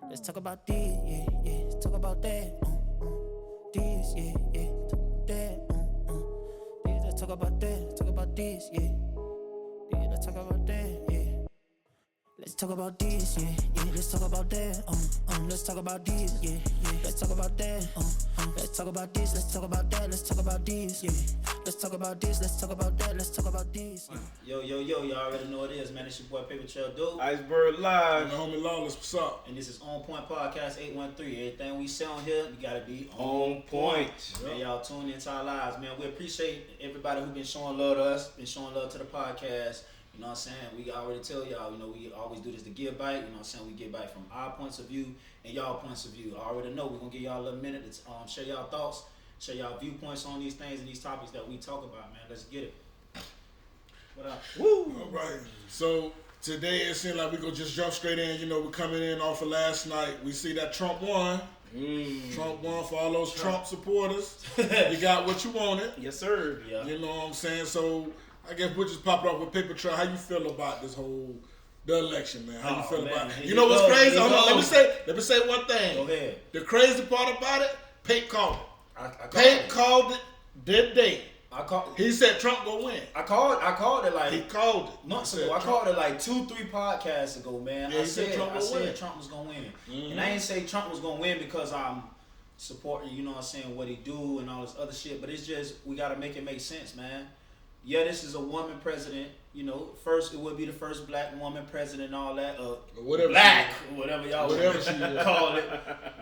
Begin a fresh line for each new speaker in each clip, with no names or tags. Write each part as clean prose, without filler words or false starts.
Let's talk about this, yeah, yeah. Let's talk about that, this, yeah, yeah. Talk that, this. Let's talk about that. Talk about this, yeah, yeah. Let's talk about that, yeah. Let's talk about this, yeah, yeah. Let's talk about that, let's talk about this, yeah, yeah. Let's talk about that, let's talk about this, let's talk about that, let's talk about this, yeah. Let's talk about this, let's talk about that, let's talk about this.
Yo, y'all already know what it is, man. It's your boy Paper Trail Dude.
Iceberg Live.
And the homie Lawless, what's up?
And this is On Point Podcast 813. Everything we say on here, you gotta be
On point.
Man, y'all tune into our lives, man. We appreciate everybody who been showing love to us, been showing love to the podcast. You know what I'm saying? We already tell y'all, we always do this to give back. You know what I'm saying? We give back from our points of view and y'all points of view. I already know we're gonna give y'all a little minute to share y'all thoughts, share y'all viewpoints on these things and these topics that we talk about, man. Let's get it. What up?
Woo.
All right. So today it seems like we gonna just jump straight in. We're coming in off of last night. We see that Trump won. Trump won for all those Trump supporters. You got what you wanted.
Yes, sir.
Yeah.
You know what I'm saying? So I guess we'll just pop it off with Paper Trail. How you feel about the election, man? How you feel about it? You know what's crazy? Hold on, let me say one thing.
Go ahead.
The crazy part about it, Pape called it.
I
Called it that day.
called
He said Trump gonna win.
I called it like
He called it.
months
He said
ago. I
Trump-
called it like 2-3 podcasts ago, man.
Yeah,
I
he said
said
Trump
I
gonna win.
said Trump was gonna win. And I ain't say Trump was gonna win because I'm supporting, you know what I'm saying, what he do and all this other shit. But it's just we gotta make it make sense, man. Yeah, this is a woman president. First it would be the first black woman president and all that.
Whatever
Black,
she
whatever y'all
Whatever she is.
call it.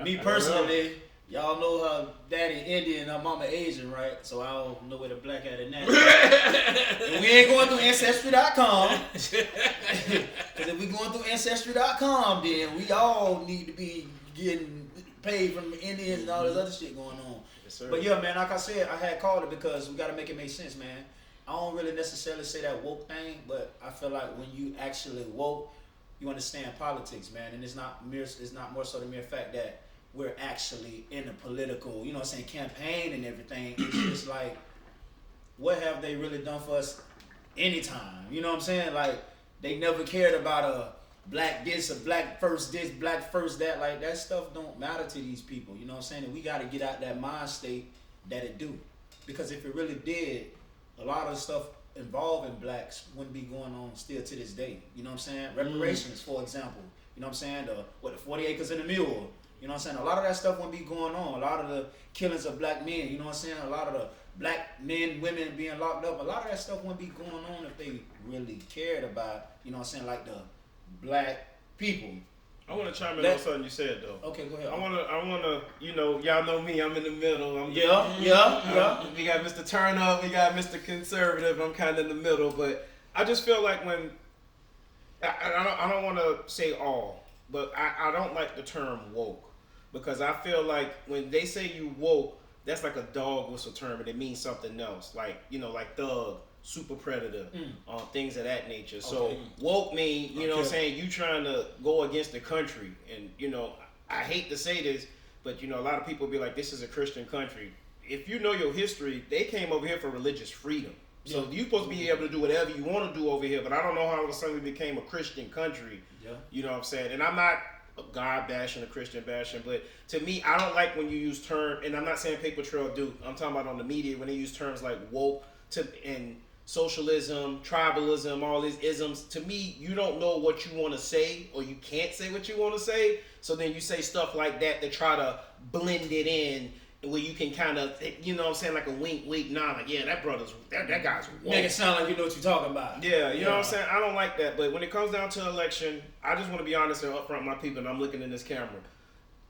Me personally, y'all know her daddy Indian, her mama Asian, right? So I don't know where the black at in that. And we ain't going through Ancestry.com. Because if we going through Ancestry.com, then we all need to be getting paid from the Indians and all this other shit going on.
Yes, sir.
But yeah, man, like I said, I had called it because we got to make it make sense, man. I don't really necessarily say that woke thing, but I feel like when you actually woke, you understand politics, man. And it's not more so the mere fact that we're actually in a political, campaign and everything. It's just like, what have they really done for us anytime? You know what I'm saying? Like, they never cared about a black this, a black first this, black first that. Like, that stuff don't matter to these people. You know what I'm saying? And we got to get out that mind state that it do. Because if it really did, a lot of stuff involving blacks wouldn't be going on still to this day. You know what I'm saying? Reparations, for example. You know what I'm saying? The 40 acres and a mule. You know what I'm saying? A lot of that stuff wouldn't be going on. A lot of the killings of black men, you know what I'm saying? A lot of the black men, women being locked up. A lot of that stuff wouldn't be going on if they really cared about, you know what I'm saying, like the black people.
I want to chime in on something you said though.
Okay, go ahead.
I wanna, y'all know me. I'm in the middle.
Yeah.
We got Mr. Turn Up. We got Mr. Conservative. I'm kind of in the middle, but I just feel like when I don't want to say all, but I don't like the term woke because I feel like when they say you woke, that's like a dog whistle term, and it means something else. Like like thug, super predator, things of that nature. So woke mean, you know what I'm saying, you trying to go against the country. And, I hate to say this, but, a lot of people be like, this is a Christian country. If you know your history, they came over here for religious freedom. So you're supposed to be able to do whatever you want to do over here, but I don't know how all of a sudden we became a Christian country.
Yeah.
You know what I'm saying? And I'm not a God bashing, a Christian bashing, but to me, I don't like when you use terms, and I'm not saying Paper Trail do, I'm talking about on the media, when they use terms like woke and socialism, tribalism, all these isms. To me, you don't know what you want to say, or you can't say what you want to say, so then you say stuff like that to try to blend it in where you can kind of, you know what I'm saying, like a wink, nod, like, yeah, that guy's woke.
Make it sound like you know what you're talking about.
Yeah, you know what I'm saying? I don't like that. But when it comes down to election, I just want to be honest and upfront with my people, and I'm looking in this camera.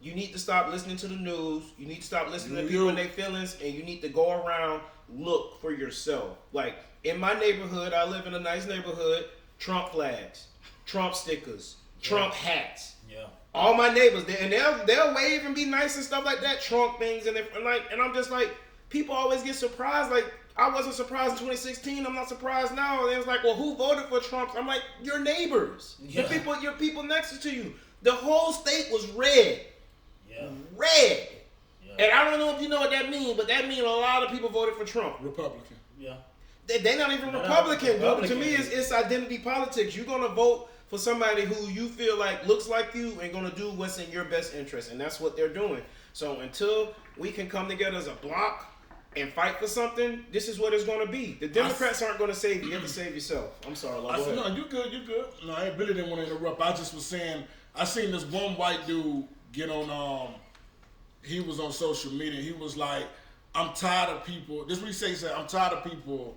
You need to stop listening to the news. You need to stop listening to people and their feelings, and you need to go around, look for yourself. Like, in my neighborhood, I live in a nice neighborhood, Trump flags, Trump stickers, Trump hats.
Yeah.
All my neighbors, they'll wave and be nice and stuff like that, Trump things, and I'm just like, people always get surprised. Like, I wasn't surprised in 2016. I'm not surprised now. They was like, well, who voted for Trump? I'm like, your neighbors, your people next to you. The whole state was red, red. Yeah. And I don't know if you know what that means, but that means a lot of people voted for Trump.
Republican.
Yeah.
They're not even Republican, dude. To me, it's identity politics. You're gonna vote for somebody who you feel like looks like you and gonna do what's in your best interest, and that's what they're doing. So until we can come together as a block and fight for something, this is what it's gonna be. The Democrats aren't gonna save you. You have to save yourself. I'm sorry, Lord.
No, you good. No, I really didn't want to interrupt. I just was saying, I seen this one white dude get on, he was on social media. He was like, I'm tired of people, this is what he said, I'm tired of people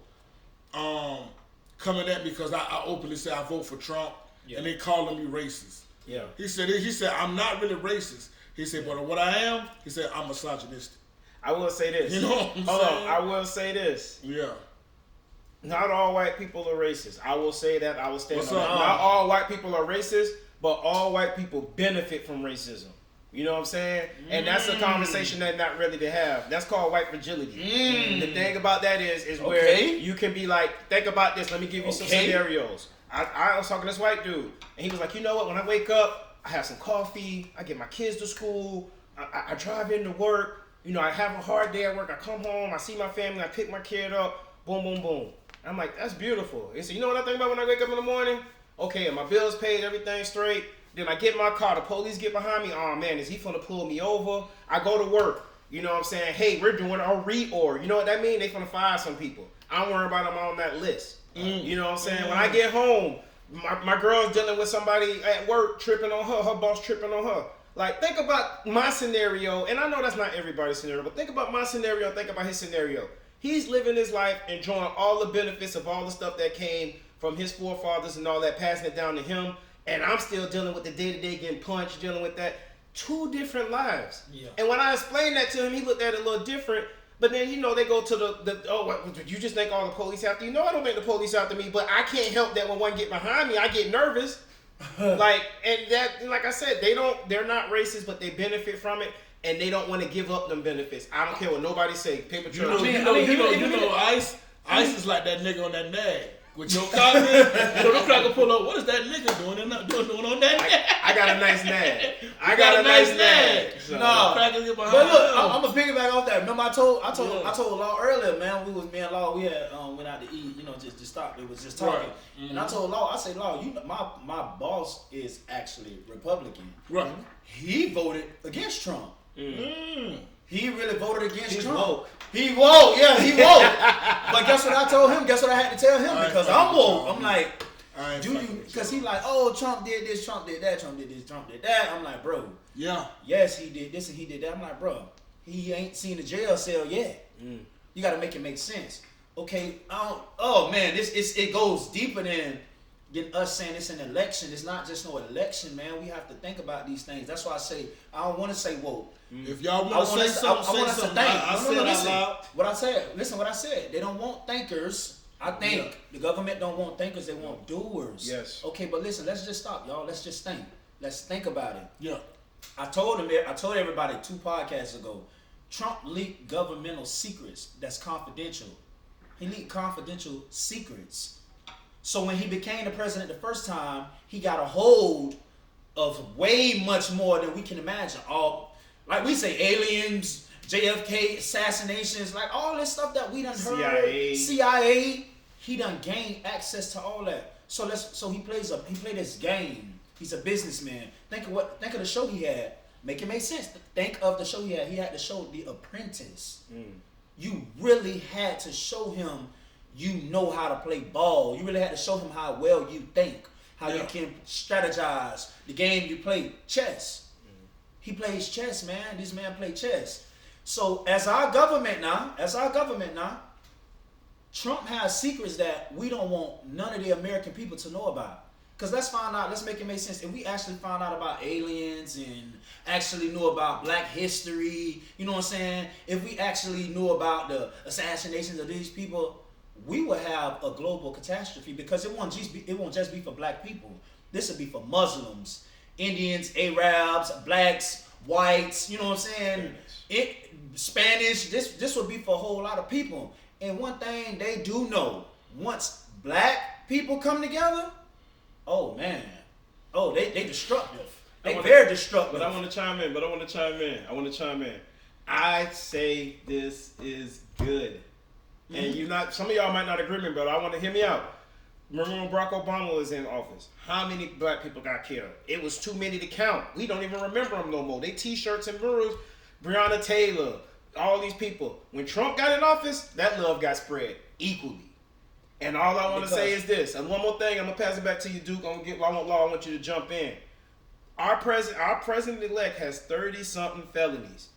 coming at me because I openly say I vote for Trump, and they calling me racist.
Yeah.
He said, I'm not really racist. He said, but what I am, he said, I'm misogynistic.
I will say this.
You know what I'm
Hold
saying?
on, I will say this.
Yeah.
Not all white people are racist. I will say that. I will stand
What's
on
up?
that. Not all white people are racist, but all white people benefit from racism. You know what I'm saying? And that's a conversation that not really to have. That's called white fragility. The thing about that is where you can be like, think about this. Let me give you some scenarios. I was talking to this white dude, and he was like, you know what? When I wake up, I have some coffee. I get my kids to school. I drive into work. You know, I have a hard day at work. I come home. I see my family. I pick my kid up. Boom, boom, boom. I'm like, that's beautiful. He said, you know what I think about when I wake up in the morning? Okay, my bills paid, everything straight. Then I get in my car, the police get behind me. Oh man, is he finna pull me over? I go to work. You know what I'm saying? Hey, we're doing a reorg. You know what that mean? They finna fire some people. I don't worry about them on that list. You know what I'm saying? When I get home, my girl's dealing with somebody at work tripping on her boss tripping on her. Like, think about my scenario, and I know that's not everybody's scenario, but think about my scenario, think about his scenario. He's living his life, enjoying all the benefits of all the stuff that came from his forefathers and all that, passing it down to him. And I'm still dealing with the day-to-day getting punched, dealing with that. 2 different lives. Yeah. And when I explained that to him, he looked at it a little different. But then, you know, they go to what, you just think all the police after you? No, I don't think the police after me, but I can't help that when one get behind me, I get nervous. Like I said, they're not racist, but they benefit from it. And they don't want to give up them benefits. I don't care what nobody say. Paper trail.
You know, Ice is like that nigga on that nag. With your comment, the cracker pull up. What is that nigga doing on that nag?
I got a nice nag. I got a nice nag.
So. No, but look, I'm gonna piggyback off that. Remember, I told Law earlier, man. Me and Law, we had went out to eat. You know, just stopped. It was just talking. Right. Mm-hmm. And I told Law, I said, Law, you know, my boss is actually Republican. Right. He voted against Trump. He really voted against Trump. Woke. He woke, yeah, he woke. But guess what I told him? Guess what I had to tell him? Because I'm woke. I'm like, do you? Because he like, oh, Trump did this, Trump did that, Trump did this, Trump did that. I'm like, bro. Yeah. Yes, he did this and he did that. I'm like, bro, he ain't seen a jail cell yet. You got to make it make sense. Okay, oh man, it goes deeper than us saying it's an election. It's not just no election, man. We have to think about these things. That's why I say I don't want to say woke. If y'all want to say something, I want us to think. Listen what I said. They don't want thinkers. I think the government don't want thinkers. They want doers. Yes. Okay, but listen. Let's just stop, y'all. Let's just think. Let's think about it. Yeah. I told everybody 2 podcasts ago. Trump leaked governmental secrets that's confidential. He leaked confidential secrets. So when he became the president the first time, he got a hold of way much more than we can imagine. Like we say, aliens, JFK assassinations, like all this stuff that we done heard. CIA. He done gained access to all that. So he played this game. He's a businessman. Think of the show he had. Make it make sense. Think of the show he had. He had the show The Apprentice. You really had to show him you know how to play ball. You really had to show him how well you think, how you can strategize the game you play, chess. He plays chess, man. This man play chess. So as our government now, Trump has secrets that we don't want none of the American people to know about. Because let's make it make sense. If we actually found out about aliens and actually knew about black history, you know what I'm saying? If we actually knew about the assassinations of these people, we would have a global catastrophe because it won't just be for black people. This would be for Muslims, Indians, Arabs, blacks, whites, you know what I'm saying? Spanish. This would be for a whole lot of people. And one thing they do know, once black people come together, oh man, they destructive. They very destructive.
But I want to chime in. I say this is good. And some of y'all might not agree with me, but I want to hear me out. Remember when Barack Obama was in office? How many black people got killed? It was too many to count. We don't even remember them no more. They T-shirts and murals. Breonna Taylor, all these people. When Trump got in office, that love got spread equally. And all I want to say is this. And one more thing, I'm gonna pass it back to you, Duke. I want you to jump in. Our president-elect has 30-something felonies.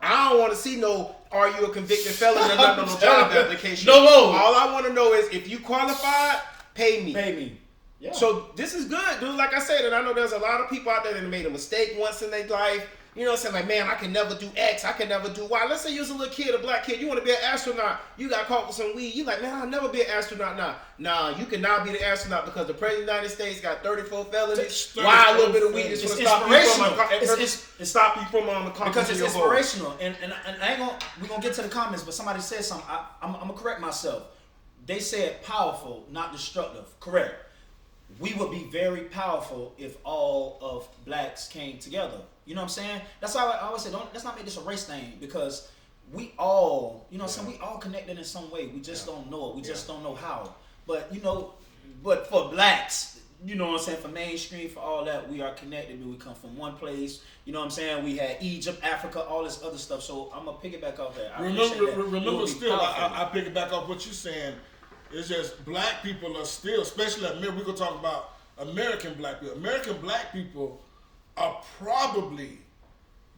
I don't want to see no, are you a convicted felon or nothing on no job application.
No more.
All I want to know is if you qualified, pay me.
Pay me. Yeah.
So this is good, dude. Like I said, and I know there's a lot of people out there that made a mistake once in their life. You know what I'm saying? Like, man, I can never do X. I can never do Y. Let's say you was a little kid, a black kid. You want to be an astronaut. You got caught with some weed. You like, man, I'll never be an astronaut now. Nah, you can now be the astronaut because the president of the United States got 34 felonies. Why a little bit of weed is going to stop you from stop you from
because it's inspirational. And I ain't gonna, we're going to get to the comments, but somebody said something. I'm going to correct myself. They said powerful, not destructive. Correct. We would be very powerful if all of blacks came together. You know what I'm saying? That's why I always say, let's not make this a race thing, because we all, you know what I'm saying, we all connected in some way. We just don't know it. We just don't know how. But, you know, but for blacks, you know what I'm saying, for mainstream, for all that, we are connected. We come from one place. You know what I'm saying? We had Egypt, Africa, all this other stuff. So I'm going to piggyback off that.
Remember still, I piggyback off what you're saying. It's just black people are still, especially we're going to talk about American black people. American black people are probably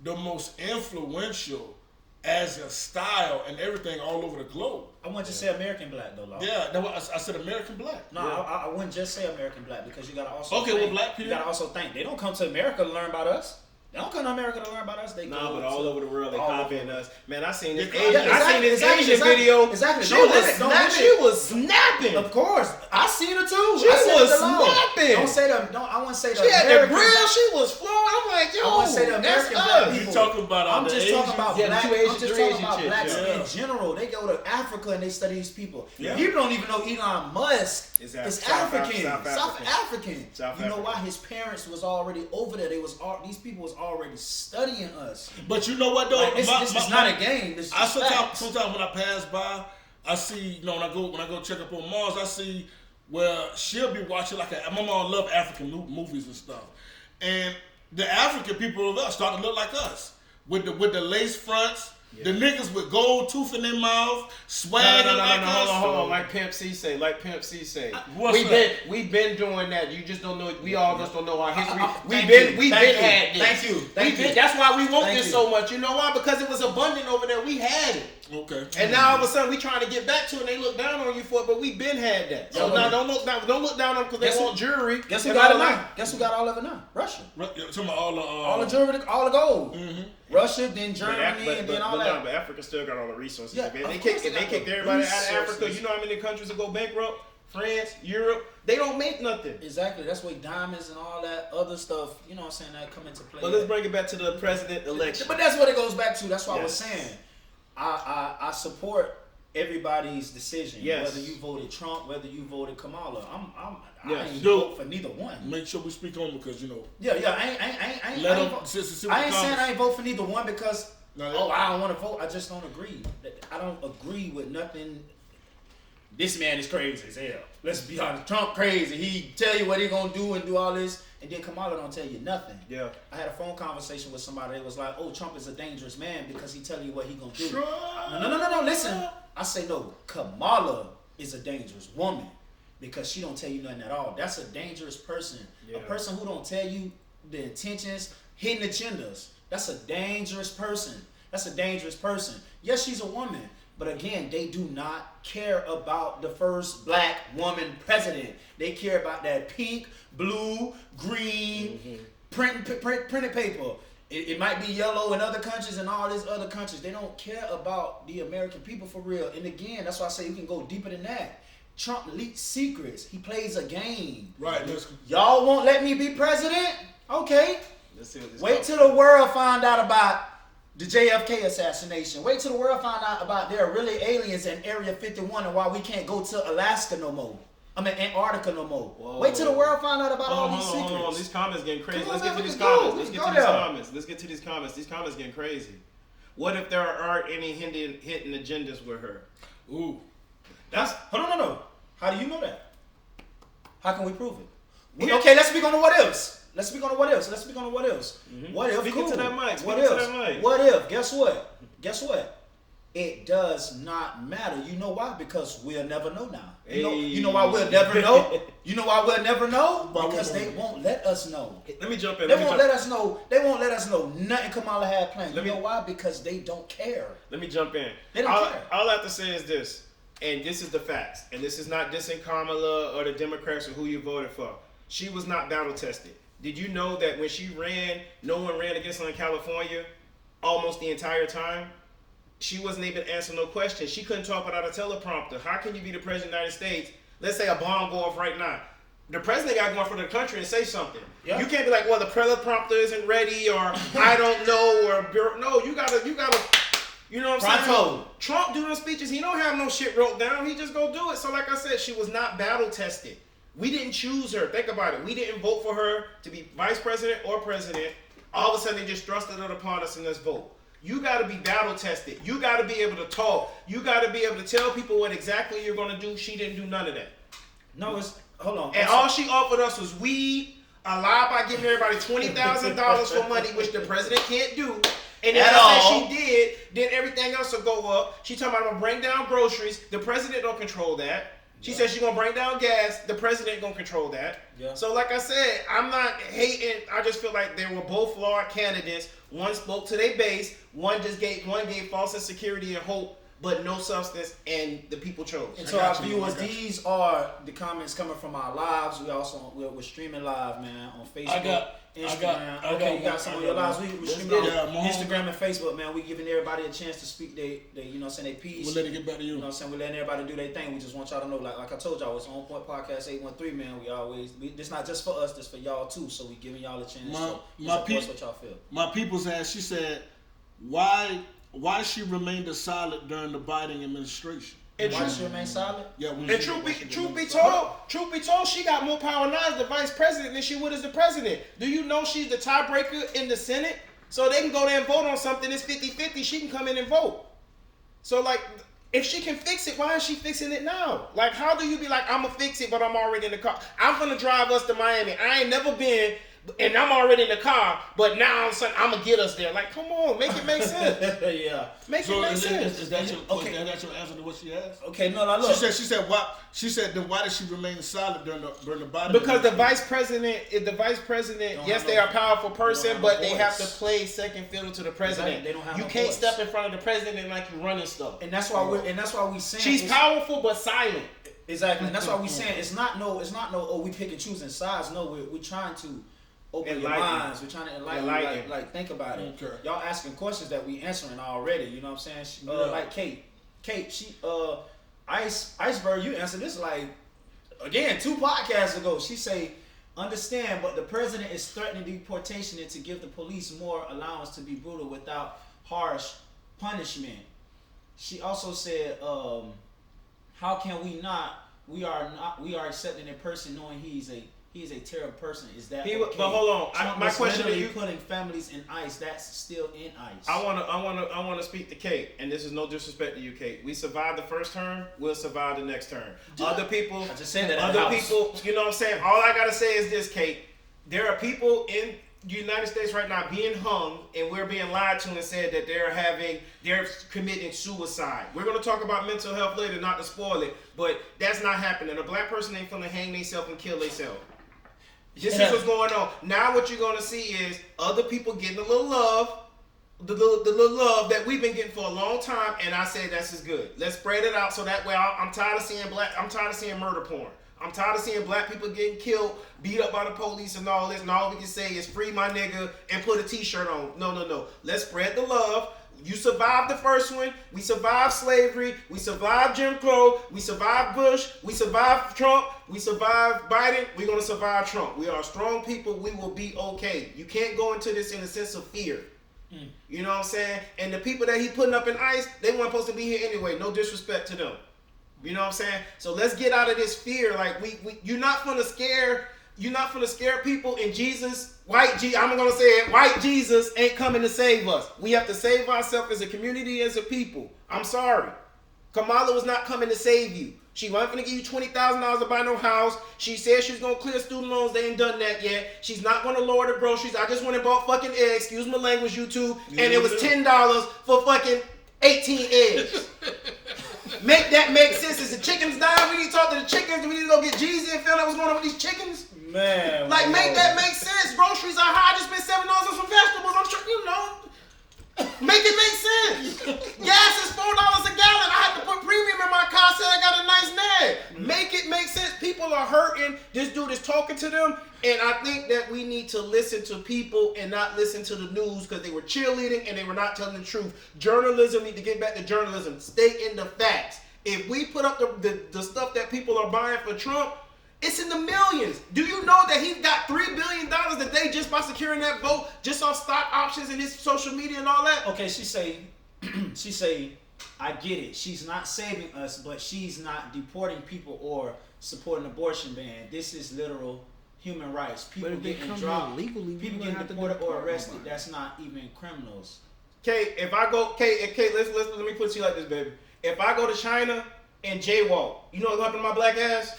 the most influential as a style and everything all over the globe.
I wouldn't just say American black though, Law.
Yeah, no, I said American black.
No, I wouldn't just say American black, because you gotta also
black people.
You gotta also think they don't come to America to learn about us. They don't come to America to learn about us. They
nah,
go
but all over the world they copying us. Man, I seen this
Asian
video.
Exactly.
She was snapping.
Of course, I seen her too.
She was snapping.
Don't say them. No, I want to say the
She had
American.
the grill. She was flowing. I'm like, yo,
I want to say the American black people.
You talking about
I'm just talking about black. I'm just talking about blacks
yeah.
in general. They go to Africa and they study these people.
Yeah.
People don't even know Elon Musk is African.
South
African. You know why? His parents was already over there. These people was already studying us.
But you know what though?
Like, it's not a game. This is
sometimes when I pass by, I see, you know, when I go check up on Mars, I see where she'll be watching my mom love African movies and stuff, and the African people of us start to look like us with the lace fronts. Yeah. The niggas with gold tooth in their mouth, swagging like us.
Hold on. Like Pimp C say. We've been doing that. You just don't know. We all just don't know our history. We've been had this. Thank you. That's why we want this so much. You know why? Because it was abundant over there. We had it.
Okay.
And now all of a sudden we trying to get back to it, and they look down on you for it, but we been had that. So now don't look down on them because they want jury.
Guess who got it now? Guess who got all of it now? Russia.
All
the jewelry, all the gold.
Mm-hmm.
Russia, then Germany, and then all that.
But Africa still got all the resources.
Yeah,
They kicked everybody out of Africa. You know how many countries will go bankrupt? France, Europe. They don't make nothing.
Exactly. That's why diamonds and all that other stuff, you know what I'm saying, that come into play.
But let's bring it back to the president election.
But that's what it goes back to. That's what I was saying. I support everybody's decision.
Yes.
Whether you voted Trump, whether you voted Kamala. I ain't
vote
for neither one.
Make sure we speak on because you know.
Yeah. I ain't saying I ain't vote for neither one because I don't want to vote. I just don't agree. I don't agree with nothing. This man is crazy as hell. Let's be honest. Trump crazy. He tell you what he gonna do and do all this, and then Kamala don't tell you nothing.
Yeah.
I had a phone conversation with somebody that was like, "Oh, Trump is a dangerous man because he tell you what he gonna do." No. Listen, I say no. Kamala is a dangerous woman because she don't tell you nothing at all. That's a dangerous person. Yeah. A person who don't tell you the intentions, hidden agendas. That's a dangerous person. Yes, she's a woman. But again, they do not care about the first black woman president. They care about that pink, blue, green, printed paper. It might be yellow in other countries and all these other countries. They don't care about the American people for real. And again, that's why I say you can go deeper than that. Trump leaks secrets. He plays a game.
Right.
Y'all won't let me be president? Okay. Wait till the world find out about the JFK assassination. Wait till the world find out about there are really aliens in Area 51 and why we can't go to Alaska no more. Antarctica no more. Whoa. Wait till the world find out about all these secrets.
Hold on. These comments getting crazy. Let's get to these comments. These comments getting crazy. What if there aren't any hidden agendas with her?
Ooh.
Hold on. How do you know that? How can we prove it? Okay, let's speak on the what ifs. Let's speak on the what ifs. What if?
Speaking
Cool.
to that mic.
What
Speaking
if?
to that mic.
What if? Guess what? It does not matter. You know why? Because we'll never know now. You know why we'll never know? You know why we'll never know? Because they won't let us know.
Let me jump in.
They won't let us know. They won't let us know nothing Kamala had planned. You know why? Because they don't care.
Let me jump in.
They don't care.
All I have to say is this, and this is the facts, and this is not dissing Kamala or the Democrats or who you voted for. She was not battle tested. Did you know that when she ran, no one ran against her in California almost the entire time? She wasn't able to answer no questions. She couldn't talk without a teleprompter. How can you be the president of the United States? Let's say a bomb go off right now. The president got to go in front of the country and say something. Yeah. You can't be like, well, the teleprompter isn't ready, or I don't know, or no, you gotta, you know what I'm saying? Trump do those speeches. He don't have no shit wrote down. He just go do it. So like I said, she was not battle tested. We didn't choose her. Think about it. We didn't vote for her to be vice president or president. All of a sudden, they just thrusted it upon us in this vote. You got to be battle tested. You got to be able to talk. You got to be able to tell people what exactly you're going to do. She didn't do none of that.
No, hold on.
And all she offered us was weed, a lie by giving everybody $20,000 for money, which the president can't do. And then she did, then everything else will go up. She talking about I'm going to bring down groceries. The president don't control that. She said she's going to bring down gas. The president going to control that. Yeah. So like I said, I'm not hating. I just feel like they were both flawed candidates. One spoke to their base. One gave false insecurity and hope, but no substance, and the people chose.
And so our viewers, these are the comments coming from our lives. We're streaming live, man, on Facebook, Instagram. You got some of your lives. We're streaming on Instagram and Facebook, man. We giving everybody a chance to speak they you know what I'm saying, their piece.
We'll let it get back to you.
You know what I'm saying? We're letting everybody do their thing. We just want y'all to know, like I told y'all, it's On Point Podcast 813, man. This not just for us, this for y'all too. So we giving y'all a chance to voice what y'all feel.
My people's asked, she said, why she remained silent during the Biden administration?
And why she remain silent?
Yeah, and truth be told, she got more power now as the vice president than she would as the president. Do you know she's the tiebreaker in the Senate? So they can go there and vote on something. It's 50-50. She can come in and vote. So like, if she can fix it, why is she fixing it now? Like, how do you be like, I'm gonna fix it, but I'm already in the car? I'm gonna drive us to Miami. I ain't never been. And I'm already in the car, but now all of a sudden I'm gonna get us there. Like, come on, make it make sense.
Yeah,
make it make sense. Is that your answer to what she asked?
Okay, no, look.
She said what? She said then why did she remain silent during the Biden?
Because the vice president, yes, they are a powerful person, but they have to play second fiddle to the president.
They don't have
you can't step in front of the president like you running stuff.
And that's why we saying
she's powerful but silent.
Exactly, and that's why we saying it's not no. Oh, we pick and choosing sides. No, we're trying to open your minds. We're trying to enlighten you. Like think about it. Okay. Y'all asking questions that we answering already. You know what I'm saying? Like Kate, she Iceberg. You answered this like again 2 podcasts ago. She say, understand, but the president is threatening deportation and to give the police more allowance to be brutal without harsh punishment. She also said, how can we not? We are accepting a person knowing he's a terrible person. Is that okay?
But hold on, my question to you:
putting families in ICE, that's still in ICE.
I wanna speak to Kate, and this is no disrespect to you, Kate. We survived the first term, we'll survive the next term. Other people, I just said that. Other people, you know what I'm saying? All I gotta say is this, Kate. There are people in the United States right now being hung, and we're being lied to and said that they're committing suicide. We're gonna talk about mental health later, not to spoil it, but that's not happening. A black person ain't gonna hang themselves and kill themselves. This is what's going on. Now what you're gonna see is other people getting a little love, the little love that we've been getting for a long time, and I say that's as good. Let's spread it out so that way I'm tired of seeing murder porn. I'm tired of seeing black people getting killed, beat up by the police and all this, and all we can say is free my nigga and put a t-shirt on. No. Let's spread the love. You survived the first one. We survived slavery. We survived Jim Crow. We survived Bush. We survived Trump. We survived Biden. We're going to survive Trump. We are strong people. We will be okay. You can't go into this in a sense of fear. You know what I'm saying? And the people that he putting up in ICE, they weren't supposed to be here anyway. No disrespect to them. You know what I'm saying? So let's get out of this fear. Like you're not gonna scare people. And Jesus, I'm gonna say it, white Jesus ain't coming to save us. We have to save ourselves as a community, as a people. I'm sorry. Kamala was not coming to save you. She wasn't gonna give you $20,000 to buy no house. She said she was gonna clear student loans. They ain't done that yet. She's not gonna lower the groceries. I just went and bought fucking eggs. Excuse my language, YouTube. And it was $10 for fucking 18 eggs. Make that make sense. Is the chickens dying? We need to talk to the chickens. Do we need to go get Jeezy and find out what's going on with these chickens?
Man,
Like, make that make sense. Groceries are high. I just spent $7 on some vegetables. I'm sure, you know. Make it make sense. Gas is $4 a gallon. I have to put premium in my car. Said I got a nice nag. Make it make sense. People are hurting. This dude is talking to them. And I think that we need to listen to people and not listen to the news because they were cheerleading and they were not telling the truth. Journalism need to get back to journalism. Stay in the facts. If we put up the stuff that people are buying for Trump, it's in the millions. Do you know that he got $3 billion a day just by securing that vote, just on stock options and his social media and all that?
Okay, she say, I get it. She's not saving us, but she's not deporting people or supporting abortion ban. This is literal human rights. People getting dropped,
legally,
people getting deported or arrested. That's not even criminals.
Okay, if I go, let me put it to you like this, baby. If I go to China and jaywalk, you know what happened to my black ass?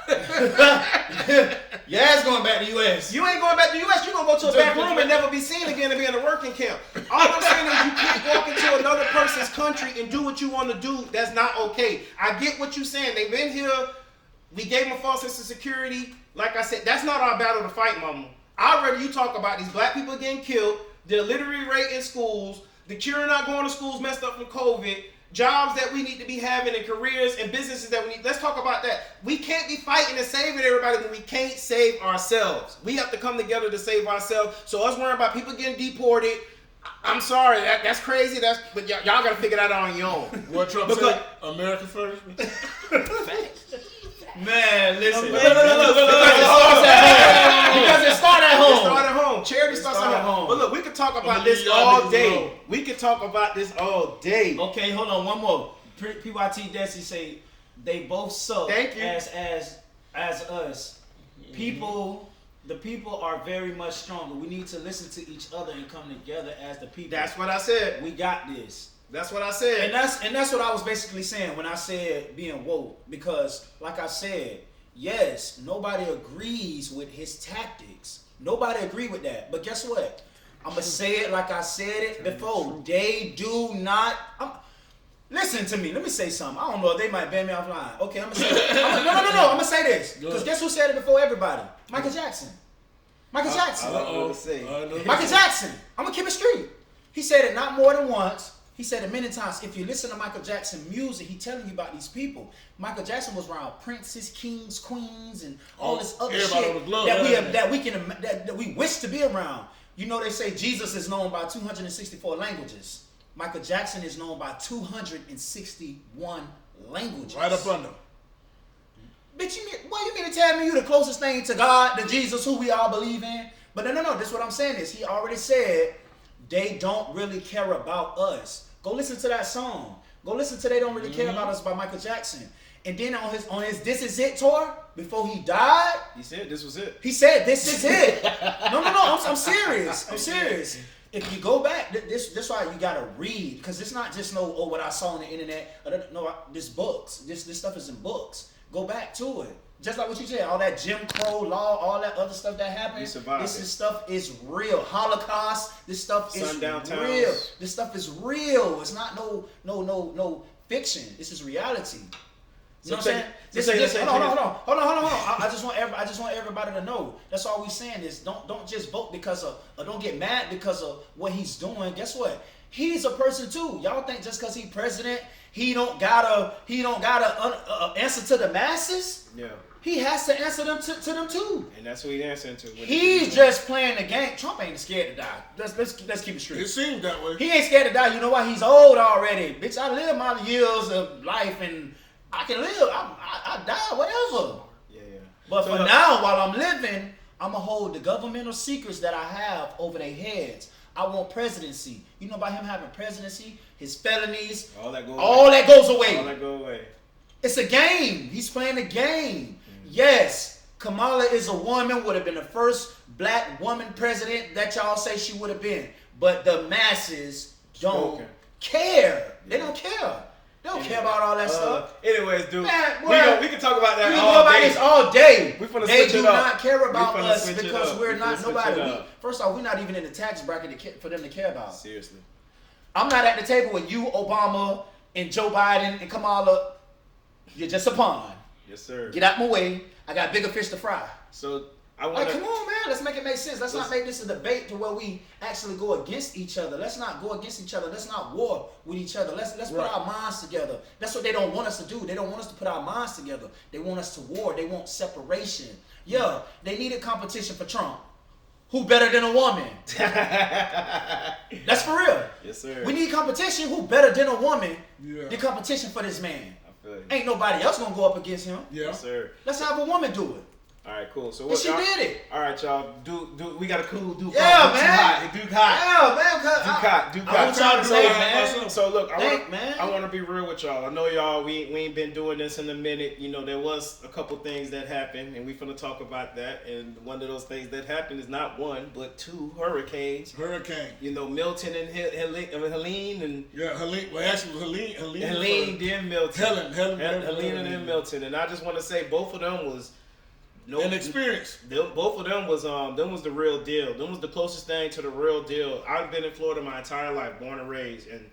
Your ass going back to U.S.
You ain't going back to the U.S. You gonna go to a back room and never be seen again and be in a working camp. All I'm saying is you can't walk into another person's country and do what you want to do. That's not okay. I get what you're saying. They've been here. We gave them a false sense of security. Like I said, that's not our battle to fight, mama. I'd rather you talk about these black people getting killed, the illiteracy rate in schools, the children not going to schools messed up from COVID, jobs that we need to be having and careers and businesses that we need. Let's talk about that. We can't be fighting and saving everybody when we can't save ourselves. We have to come together to save ourselves. So us worrying about people getting deported, I'm sorry, that's crazy. But y'all got to figure that out on your own.
What Trump said? America first.
Man, listen.
Because
it started at home.
It started at home. Charity starts at home. But look, we could talk about this all day. We could talk about this all day.
Okay, hold on, one more. PYT Desi say they both suck.
Thank you.
As us. People, the people are very much stronger. We need to listen to each other and come together as the people.
That's what I said.
We got this.
That's what I said.
And that's what I was basically saying when I said being woke. Because, like I said, yes, nobody agrees with his tactics. Nobody agree with that. But guess what? I'm going to say it like I said it before. They do not... listen to me. Let me say something. I don't know. They might ban me offline. Okay, I'm going to say it. No. I'm going to say this. Because guess who said it before everybody? Michael Jackson. Michael Jackson. Michael Jackson. I'm going to keep it straight. He said it not more than once. He said it many times. If you listen to Michael Jackson music, he telling you about these people. Michael Jackson was around princes, kings, queens, and all this other shit that we wish to be around. You know, they say Jesus is known by 264 languages. Michael Jackson is known by 261 languages.
Right up under.
Bitch, you mean to tell me you the closest thing to God, to Jesus, who we all believe in? But no. This is what I'm saying is he already said they don't really care about us. Go listen to that song. Go listen to They Don't Really Care About Us by Michael Jackson. And then on his This Is It tour, before he died,
He said this was it.
he said this is it. No, I'm serious. I'm serious. If you go back, this why you gotta read, because it's not just what I saw on the internet. This books. This stuff is in books. Go back to it. Just like what you said, all that Jim Crow law, all that other stuff that happened. Stuff is real. Holocaust. This stuff is real. This stuff is real. It's not no fiction. This is reality. You know what I'm saying? Hold on. I just want everybody to know. That's all we saying is don't just vote because of, or don't get mad because of what he's doing. Guess what? He's a person too. Y'all think just because he's president, he don't gotta answer to the masses?
Yeah.
He has to answer them to them too.
And that's who he's answering to.
He's just playing the game. Trump ain't scared to die. Let's keep it straight.
It seems that way.
He ain't scared to die. You know why? He's old already. Bitch, I live my years of life and I can live. I die, whatever.
Yeah.
But for now, while I'm living, I'm going to hold the governmental secrets that I have over their heads. I want presidency. You know about him having presidency? His felonies.
All that goes
away.
All that go away.
It's a game. He's playing a game. Yes, Kamala is a woman, would have been the first black woman president that y'all say she would have been. But the masses don't care. They don't care. They don't care about all that stuff.
Anyways, dude,
Man, boy,
we can talk about that
We can
all
go about
day.
this all day.
We finna
They
switch
do
it up.
not care about
We finna
us
switch it
because
up.
we're
We
not
finna switch
nobody.
it up.
First off, we're not even in the tax bracket for them to care about.
Seriously.
I'm not at the table with you, Obama, and Joe Biden, and Kamala. You're just a pawn.
Yes, sir.
Get out my way. I got bigger fish to fry.
So I want
Like, come on, man. Let's make it make sense. Let's not make this a debate to where we actually go against each other. Let's not go against each other. Let's not war with each other. Let's put
Right.
our minds together. That's what they don't want us to do. They don't want us to put our minds together. They want us to war. They want separation. Yeah, they needed competition for Trump. Who better than a woman? That's for real.
Yes, sir.
We need competition. Who better than a woman?
Yeah.
The competition for this man.
I feel you.
Ain't nobody else gonna go up against him.
Yeah.
Yes, sir.
Let's have a woman do it.
All right, cool. So
And
what?
she
y'all-
did it.
All right, y'all. Do we got a cool Duke?
Yeah,
Duke
man.
Hot. Duke hot.
Yeah, man.
Duke
I
hot.
want y'all to say,
Thank,
man.
So look,
Thank, man.
I want to be real with y'all. I know y'all. We ain't been doing this in a minute. You know, there was a couple things that happened, and we finna talk about that. And one of those things that happened is not one, but two hurricanes.
Hurricane.
You know, Milton and Helene, and
Yeah, Helene. Well, actually, it was Helene.
Helene, then Milton.
Helen.
Helene, and then Milton. And I just want to say, both of them was
An experience.
Both of them was the real deal. Them was the closest thing to the real deal. I've been in Florida my entire life, born and raised, and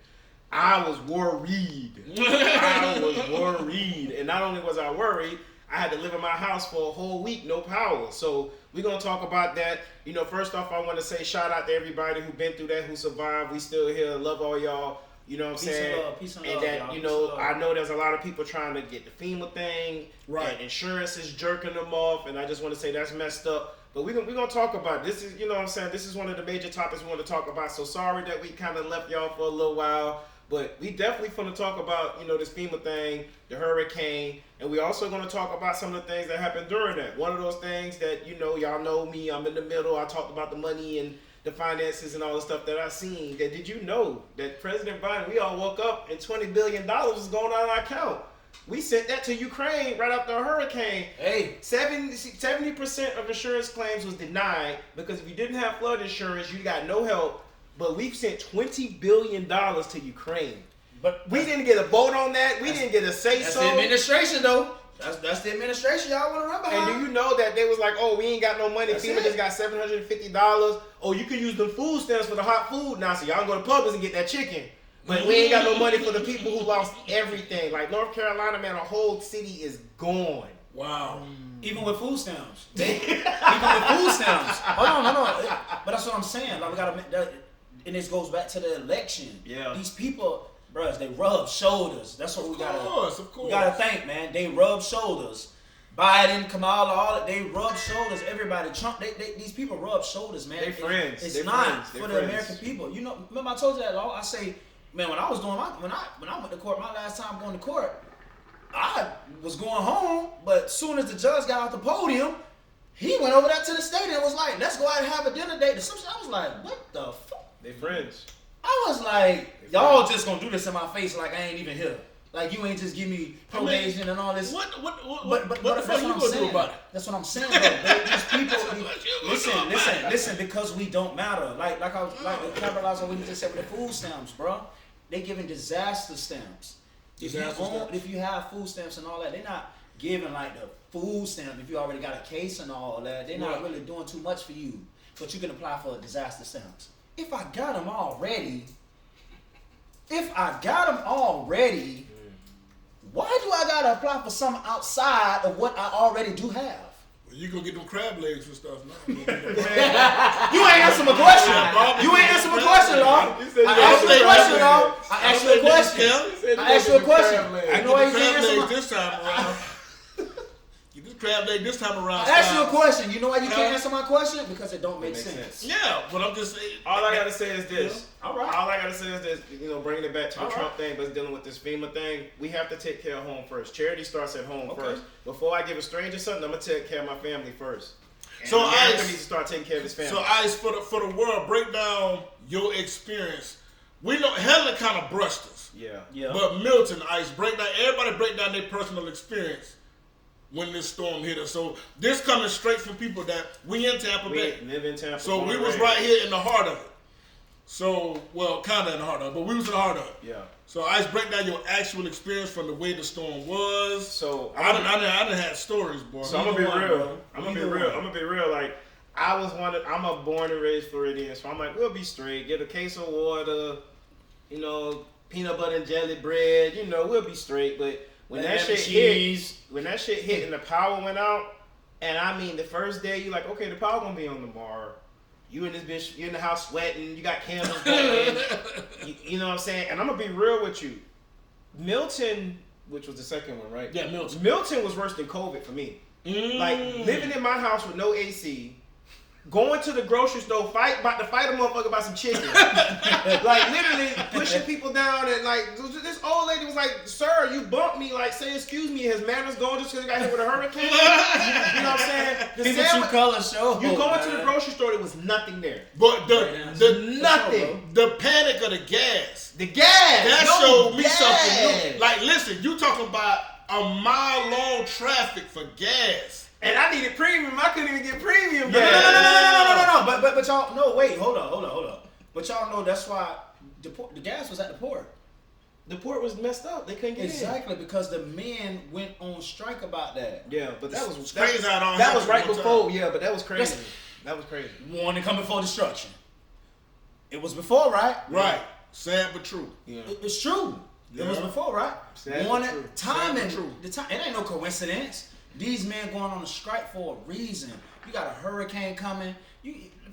I was worried. I was worried, and not only was I worried, I had to live in my house for a whole week, no power. So we're gonna talk about that. You know, first off, I want to say shout out to everybody who been through that, who survived. We still here. Love all y'all. You know what I'm
Peace and
saying?
love, peace and
and
love,
that,
y'all.
you
Peace
know,
and love.
I know there's a lot of people trying to get the FEMA thing.
Right.
And insurance is jerking them off, and I just want to say that's messed up. But we're gonna talk about it. This is, you know what I'm saying, this is one of the major topics we want to talk about. So sorry that we kind of left y'all for a little while, but we definitely gonna talk about, you know, this FEMA thing, the hurricane, and we also gonna talk about some of the things that happened during that. One of those things that, you know, y'all know me, I'm in the middle. I talked about the money and the finances and all the stuff that I seen. That did you know that President Biden, we all woke up and $20 billion was going on our account. We sent that to Ukraine right after a hurricane.
Hey,
70% of insurance claims was denied because if you didn't have flood insurance, you got no help. But we've sent $20 billion to Ukraine.
but
We didn't get a vote on that. We didn't get a say
that's
so.
the administration, though. That's the administration y'all want to run behind.
And do you know that they was like, oh, we ain't got no money.
That's
FEMA
it.
just got $750. Oh, you can use the food stamps for the hot food now, so y'all can go to Publix and get that chicken. But we ain't got no money for the people who lost everything. Like North Carolina, man, a whole city is gone.
Wow.
Even with food stamps. Even with food stamps. Hold on. But that's what I'm saying. Like, we gotta make that, and this goes back to the election.
Yeah.
These people, bruh, they rub shoulders. That's what we gotta.
Of course.
We gotta think, man. They rub shoulders. Biden, Kamala, all they rub shoulders. Everybody, Trump, these people rub shoulders, man.
They friends.
It's
They
not
friends. They
for the
friends.
American people. You know, remember I told you that, Law? I say, man, when I was doing when I went to court, my last time going to court, I was going home, but as soon as the judge got off the podium, he went over there to the stadium and was like, let's go out and have a dinner date. I was like, what the fuck?
They friends.
I was like, y'all just gonna do this in my face like I ain't even here. Like you ain't just give me probation and all this.
What
But
the
that's
fuck
what
you
I'm
gonna
saying.
do about it?
That's what I'm saying. Though. These people,
What you gonna do about it?
listen, because we don't matter. Like the capitalizer we just said with the food stamps, bro. They giving disaster stamps.
Disaster stamps.
If you have food stamps and all that, they're not giving like the food stamp. If you already got a case and all that, they're not
Right.
really doing too much for you. But you can apply for disaster stamps. If I got them already, why do I gotta apply for something outside of what I already do have?
Well, you gonna get them crab legs and stuff now.
You ain't answer my question. You ain't answer my question, Law.
You said
I
you
asked you a
answered
question,
my
Law. I asked you a question. I asked you a question.
I
You know why
get
you
the
can't
crab
answer
legs
my
this time around. Get this crab leg this time around.
I asked you a
style.
question. You know why you
Huh?
can't answer my question? Because it don't make
Makes
sense.
sense.
Yeah, but I'm just saying.
All I gotta say is this.
All right.
All I gotta say is this. You know, bringing it back to the
All right.
Trump thing, but dealing with this FEMA thing, we have to take care of home first. Charity starts at home
Okay.
first. Before I give a stranger something, I'm gonna take care of my family first. And
So
America
Ice-
needs to start taking care of his family.
So, Ice, for the world, break down your experience. We know Helen kind of brushed us,
yeah.
Yeah.
but Milton, Ice, break down. Everybody break down their personal experience when this storm hit us. So this coming straight from people that we in Tampa
We
Bay.
live in Tampa.
So
born
we
and
was
raised.
right here in the heart of it. So, well, kind of in the heart of it, but we was in the heart of it.
Yeah.
So, Ice, break down your actual experience from the way the storm was.
So
I done had stories, boy.
So I'm gonna be
Either one,
real.
bro.
I'm gonna be
Either
real.
one.
I'm gonna be real. Like I'm a born and raised Floridian, so I'm like, we'll be straight. Get a case of water, you know, peanut butter and jelly bread. You know, we'll be straight. But when that shit hit, and the power went out, and I mean the first day, you like, okay, the power gonna be on tomorrow. You in this bitch, you in the house sweating. You got candles going. You know what I'm saying? And I'm gonna be real with you. Milton, which was the second one, right?
Yeah, Milton.
Milton was worse than COVID for me. Like living in my house with no AC, going to the grocery store, about to fight a motherfucker about some chicken. Like literally pushing people down, and like this old lady was like, "Sir, you bumped me. Like say excuse me." His manners gone just because he got hit with a hurricane. You know what I'm saying? The
People
sandwich-
true color show.
you go into
man.
the grocery store, there was nothing there.
But
Nothing.
the panic of the gas.
The gas.
That
No
showed me
gas.
something new. Like, listen, you talking about a mile-long traffic for gas.
And I needed premium. I couldn't even get premium.
No,
gas.
no. But y'all, no, wait, hold up. But y'all know that's why the gas was at the port.
The port was messed up. They couldn't get
Exactly, because the men went on strike about that.
in. Yeah, but that was
It's crazy how it all
that was
happened
right
one
before.
time.
Yeah, but that was crazy.
That's-
That was crazy.
Warning coming before destruction. It was before, right?
Right. Sad but true.
Yeah.
It's true. It was
Yeah.
before, right?
Sad but
Warning,
true.
timing.
Sad but true.
The time. It ain't no coincidence. These men going on a strike for a reason. You got a hurricane coming.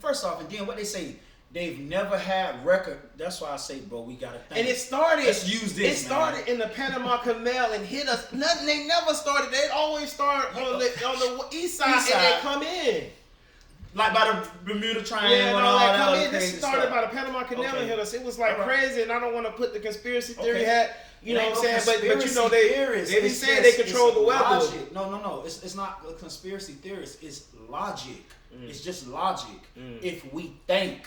First off, and then what they say, they've never had record. That's why I say, bro, we gotta think.
And it started.
Let's use this.
It started in the Panama Canal and hit us. Nothing. They never started. They always start on the east side,
East
and they
side.
come in.
like by the Bermuda Triangle.
Yeah,
and
no,
all
like
that
come
other
in. This
crazy
started
stuff.
by the Panama Canal
Okay.
and hit us. It was like
All right.
crazy, and I don't want to put the conspiracy theory
Okay.
hat. You know
It
what I'm
ain't
saying?
no
But you know they
theories.
be
It's
saying
just-
they control
it's
the weather.
logic. No. It's not a conspiracy theories. It's logic. It's just logic. If we think,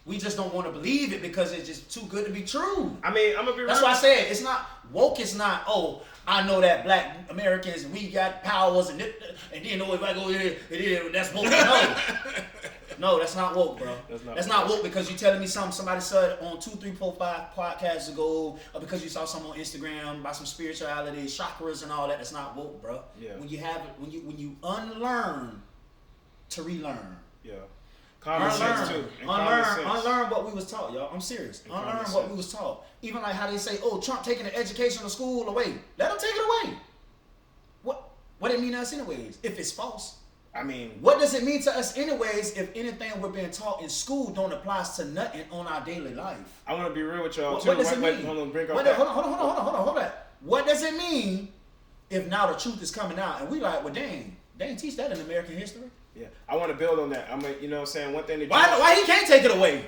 we just don't want to believe it because it's just too good to be true.
I mean, I'm gonna be real.
That's why I said it's not woke. It's not. Oh, I know that black Americans we got powers and then if I go here, that's woke. No. No, that's not woke, bro.
That's
Not woke because you telling me something somebody said on 2, 3, 4, 5 podcasts ago, or because you saw something on Instagram about some spirituality, chakras, and all that. That's not woke, bro.
Yeah.
When you unlearn to relearn.
Yeah. Common sense too. And common sense.
Unlearn what we was taught, y'all. I'm serious.
And
Unlearn
common
what
sense.
we was taught. Even like how they say, "Oh, Trump taking the educational school away." Let him take it away. What it mean to us anyways? If it's false.
I mean,
What does it mean to us anyways if anything we're being taught in school don't apply to nothing on our daily life?
I want to be real with y'all
What
too.
does it
Wait,
mean?
hold on, bring up
Hold
that.
on. What does it mean if now the truth is coming out and we like, well, dang, they ain't teach that in American history.
Yeah, I want to build on that. You know what I'm saying? One thing that
Why he can't take it away?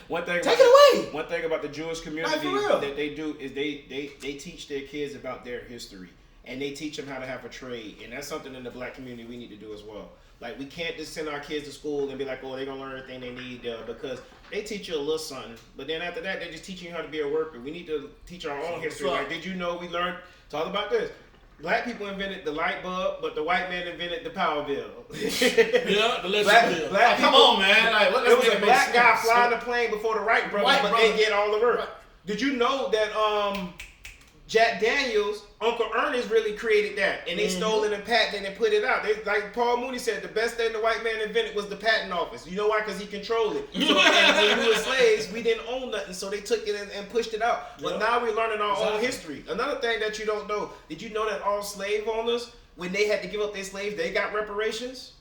one thing
Take it away.
One thing about the Jewish community
Like, for real.
that they do is they teach their kids about their history and they teach them how to have a trade, and that's something in the black community we need to do as well. Like, we can't just send our kids to school and be like, oh, they're gonna learn everything they need because they teach you a little something, but then after that they're just teaching you how to be a worker. We need to teach our own history. Like, did you know we learned? Talk about this. Black people invented the light bulb, but the white man invented the power bill.
Yeah, the electric bill.
Black
Come
people-
on, man. Like, what?
It was a black guy flying the plane before the Wright brothers,
White
but
brother.
they get all the work.
Right.
Did you know that Jack Daniels, Uncle Ernest really created that, and they stole it and patented it and put it out. They, like Paul Mooney said, the best thing the white man invented was the patent office. You know why? Because he controlled it. So, and when we were slaves, we didn't own nothing, so they took it and pushed it out. But
Yeah.
now we're learning our own
Exactly.
history. Another thing that you don't know, did you know that all slave owners, when they had to give up their slaves, they got reparations?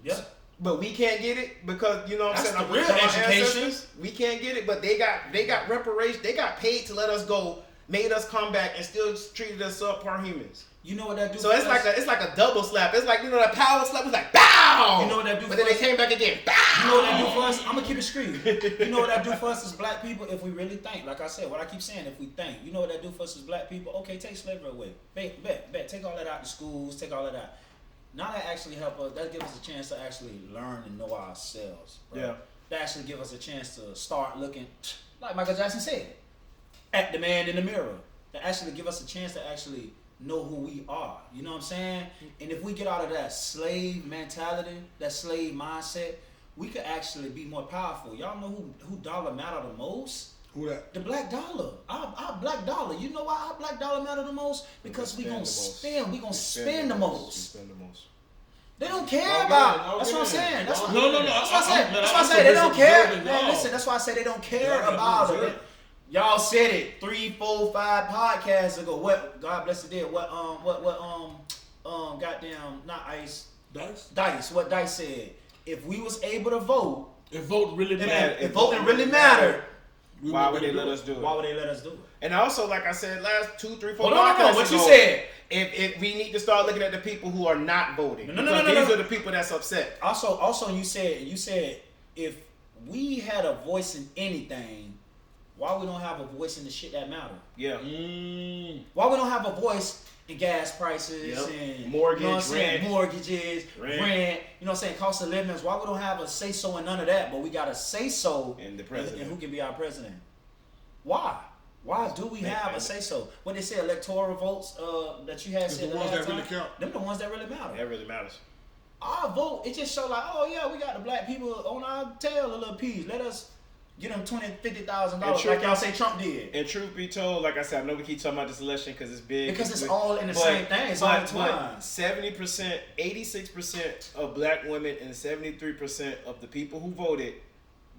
Yeah.
But we can't get it because, you know what I'm
That's
saying?
the real
From our
education.
ancestors, we can't get it, but they got reparations. They got paid to let us go, made us come back, and still treated us subpar humans.
You know what that do?
So
for
it's
us?
like a double slap. It's like, you know, that power slap was like bow.
You know what that do
But
for
then they
us?
came back again. Bow.
You know what that do for us? I'm gonna keep it straight. You know what that do for us as black people if we really think. Like I said, what I keep saying, if we think. You know what that do for us as black people? Okay, take slavery away. Bet. Take all that out the schools. Take all that out. Now that actually help us. That gives us a chance to actually learn and know ourselves. Right?
Yeah.
That actually give us a chance to start looking, like Michael Jackson said, at the man in the mirror. That actually give us a chance to actually know who we are. You know what I'm saying? And if we get out of that slave mentality, that slave mindset, we could actually be more powerful. Y'all know who dollar matter the most?
Who that?
The black dollar. Our black dollar. You know why our black dollar matter the most? Because we gonna spend. We gonna spend the most.
Spend the most.
They don't care about.
I'll
That's
get
what I'm
in.
saying. That's what
No.
That's why I said.
Man,
That's why I
I'm
say they don't care.
observing
Man,
y'all.
listen. That's why I say they don't care
Yeah,
about
observe.
it. Y'all said it 3, 4, 5 podcasts ago. What? God bless the dead. What? Goddamn, not Ice. Dice. What Dice said. If we was able to vote,
If voting really mattered,
if voting really mattered,
Why would they let us do it?
why would they let us do it?
And also, like I said, last 2, 3, 4
Hold on,
podcasts
what you
ago,
said?
If we need to start looking at the people who are not voting,
No.
because these are the people that's upset.
Also, you said if we had a voice in anything, why we don't have a voice in the shit that matter?
Yeah.
Why we don't have a voice in gas prices
Yep.
and
Mortgage,
you know what I'm saying?
rent.
Mortgages, rent, you know what I'm saying, cost of living. Why we don't have a say so in none of that, but we got a say so
In the president.
and who can be our president? Why? Why do we have a say so? When they say electoral votes that you had
It's
said
the ones
last
that really
time,
count.
them the ones that really matter.
That really matters.
Our vote, it just show like, oh yeah, we got the black people on our tail a little piece. Let us get them $20,000, $50,000 like y'all say Trump did.
And truth be told, like I said, I know we keep talking about this election because it's big.
Because it's all in the same thing. It's all entwined.
70%, 86% of black women and 73% of the people who voted,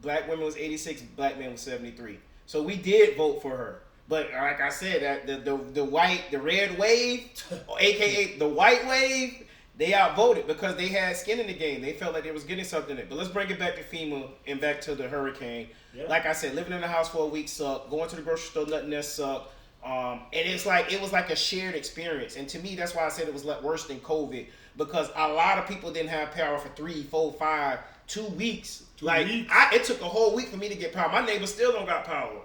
black women was 86, black men was 73. So we did vote for her. But like I said, that the red wave, aka the white wave, they outvoted because they had skin in the game. They felt like they was getting something in it. But let's bring it back to FEMA and back to the hurricane.
Yeah.
Like I said, living in the house for a week sucked. Going to the grocery store, nothing that sucked. And it was like a shared experience. And to me, that's why I said it was like worse than COVID, because a lot of people didn't have power for 3, 4, 5, 2 weeks. It took a whole week for me to get power. My neighbors still don't got power.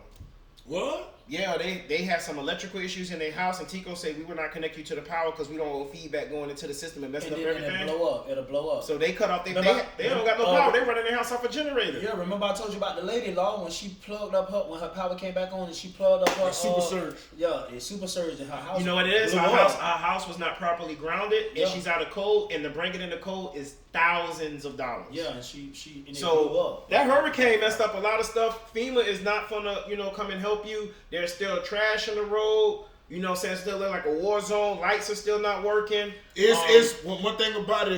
What?
Yeah, they had some electrical issues in their house, and Tico said we will not connect you to the power because we don't want feedback going into the system and messing up everything.
It'll blow up.
So they cut off. They don't got no
Remember-
power. They running their house off a generator.
Yeah, remember I told you about the lady law when she plugged up when her power came back on and she plugged up her
Super surge.
Yeah, it super surged in her house.
You know what it is?
blew
Our
up.
house was not properly grounded, and
Yeah.
she's out of code. And to bring it into code is thousands of dollars.
Yeah, and she and it blew
So
up.
that hurricane messed up a lot of stuff. FEMA is not gonna, come and help you. There's still trash in the road. You know what I'm saying? Still look like a war zone. Lights are still not working.
It's one thing about it.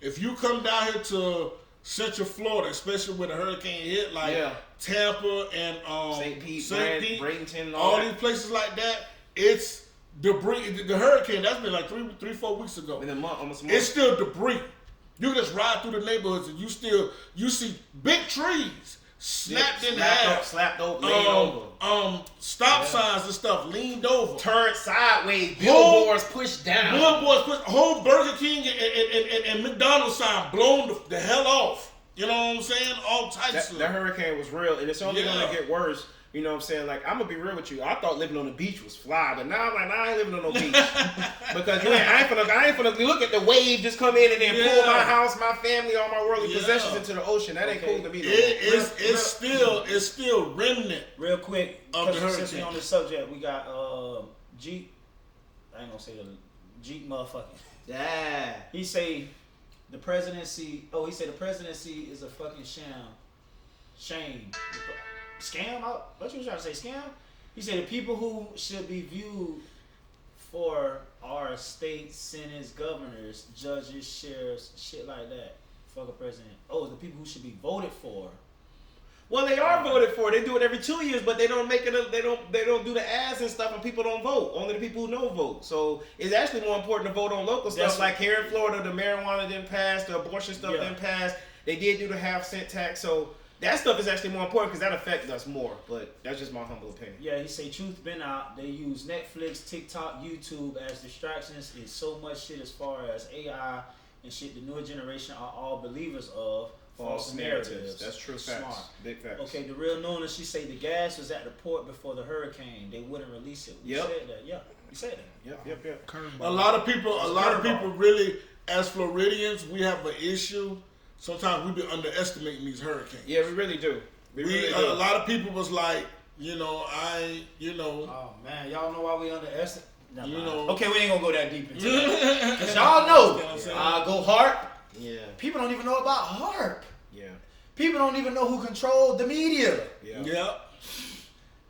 If you come down here to Central Florida, especially when the hurricane hit, like Tampa and
St. Pete, Bradenton,
all these places like that, it's debris. The hurricane that's been like 3, 4 weeks ago.
in a month, almost a month.
It's still debris. You just ride through the neighborhoods and you see big trees snapped in half,
slapped over, laid over.
stop signs and stuff leaned over,
Turned sideways, billboards pushed down.
billboards put whole Burger King and McDonald's sign blown the hell off. You know what I'm saying? All types of
That hurricane was real, and it's only
Yeah.
gonna get worse. You know what I'm saying? Like, I'm gonna be real with you. I thought living on the beach was fly, but now I'm like, I ain't living on no beach. Because I ain't finna look at the wave just come in and then pull my house, my family, all my worldly possessions into the ocean. That ain't cool to me.
It's still remnant.
Real quick,
Of the
since we
hurricane.
on the subject, we got Jeep. I ain't gonna say the Jeep motherfucker.
Yeah.
He say the presidency. Oh, he said the presidency is a fucking shame. Scam? What you was trying to say? Scam? He said the people who should be viewed for our state senates, governors, judges, sheriffs, shit like that. Fuck a president. Oh, the people who should be voted for.
Well, they are voted for. They do it every 2 years, but they don't make it. They don't do the ads and stuff, and people don't vote. Only the people who know vote. So it's actually more important to vote on local stuff. Like here in Florida, the marijuana didn't pass, the abortion stuff didn't pass. They did do the half-cent tax, so that stuff is actually more important because that affects us more. But that's just my humble opinion.
Yeah, he say truth been out. They use Netflix, TikTok, YouTube as distractions. It's so much shit as far as AI and shit. The newer generation are all believers of false narratives.
That's true facts.
Smart.
Big facts.
Okay, the real Nona, she say the gas was at the port before the hurricane. They wouldn't release it. We
Yep.
said that. Yeah, we said that.
Yep.
A lot of people really, as Floridians, we have an issue. Sometimes we be underestimating these hurricanes.
Yeah, we really do. We really do.
A lot of people was like,
Oh man, y'all know why we underestimate.
know.
Okay, we ain't gonna go that deep into it. Cause y'all know. Go HARP.
Yeah.
People don't even know about HARP.
Yeah.
People don't even know who controlled the media.
Yeah.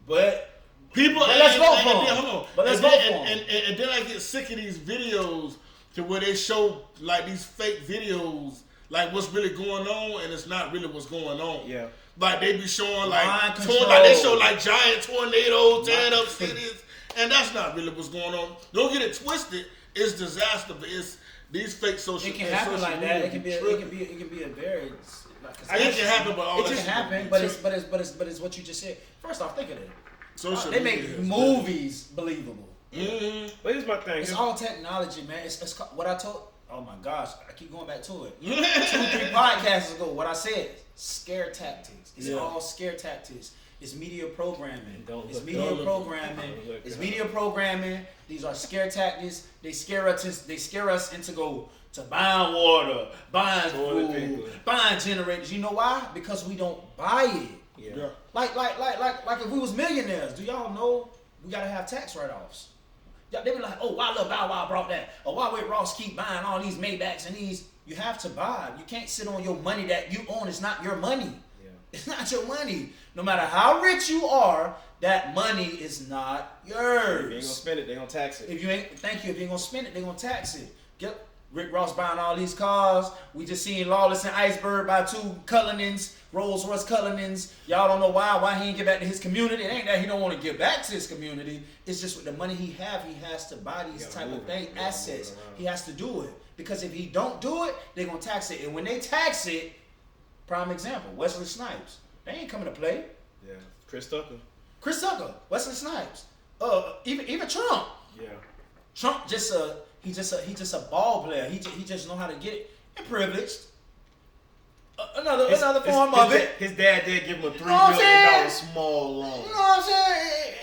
But
People,
But let's vote for
and then-
him.
hold on.
But let's
and then,
vote for him.
And then I get sick of these videos to where they show like these fake videos, like what's really going on, and it's not really what's going on.
Yeah.
Like they be showing
Mind
like
control.
like they show like giant tornadoes tearing up cities, and that's not really what's going on. Don't get it twisted. It's disaster, but it's these fake social.
it can
and
happen
social
like that.
media
It can be.
tripping.
It can be a very.
It can happen, but all
It
that
can
shit
happen,
be
but
tripping.
it's what you just said. First off, think of it.
Social
They
media
make
is
movies believable.
Mm-hmm.
But here's my thing.
It's all technology, man. It's what I told. Oh my gosh, I keep going back to it. 2-3 podcasts ago, what I said, scare tactics. It's
Yeah.
all scare tactics. It's media programming.
Don't
It's
look-
media
don't look-
programming.
don't look
It's
up.
media programming. These are scare tactics. They scare us into go to buying water, buying
Toilet
food,
paper.
buying generators. You know why? Because we don't buy it.
Yeah.
Like if we was millionaires, do y'all know we gotta have tax write-offs? Yeah, they be like, oh, why Lil Bow Wow brought that? Or why Rick Ross keep buying all these Maybachs and these? You have to buy. You can't sit on your money that you own. It's not your money.
Yeah.
It's not your money. No matter how rich you are, that money is not
If you ain't gonna
yours.
spend it, they gonna tax it.
If you ain't, thank you. If you ain't gonna spend it, they gonna tax it. Get Rick Ross buying all these cars. We just seen Lawless and Iceberg buy 2 Cullinans, Rolls Royce Cullinans. Y'all don't know why he ain't get back to his community. It ain't that he don't want to give back to his community. It's just with the money he has to buy these
gotta
type
move
of
it.
things,
You gotta
assets.
move it around.
He has to do it because if he don't do it, they gonna tax it. And when they tax it, prime example, Wesley Snipes. They ain't coming to play.
Yeah. Chris Tucker.
Chris Tucker, Wesley Snipes, even Trump.
Yeah.
Trump he just a ball player. He just know how to get it. And privileged. Another form of it.
His dad did give him a $3
know what I'm
million
saying?
small loan.
You know what I'm saying?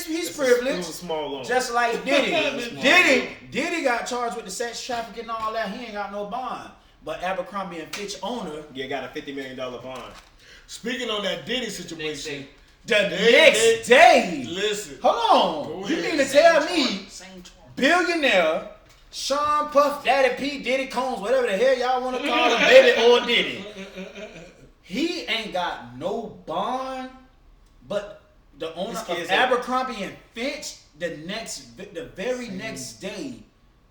He's
It
privileged.
was a small loan.
Just like Diddy.
Small
Diddy got charged with the sex trafficking and all that. He ain't got no bond. But Abercrombie and Fitch owner,
Yeah, got a $50 million bond.
Speaking on that Diddy situation,
the
They-
next day.
listen.
Hold on.
Go
You
ahead.
mean to tell me billionaire Sean Puff Daddy P Diddy Combs, whatever the hell y'all want to call him, baby or Diddy, he ain't got no bond, but the owner
His
of
kids have-
Abercrombie and Fitch the very next day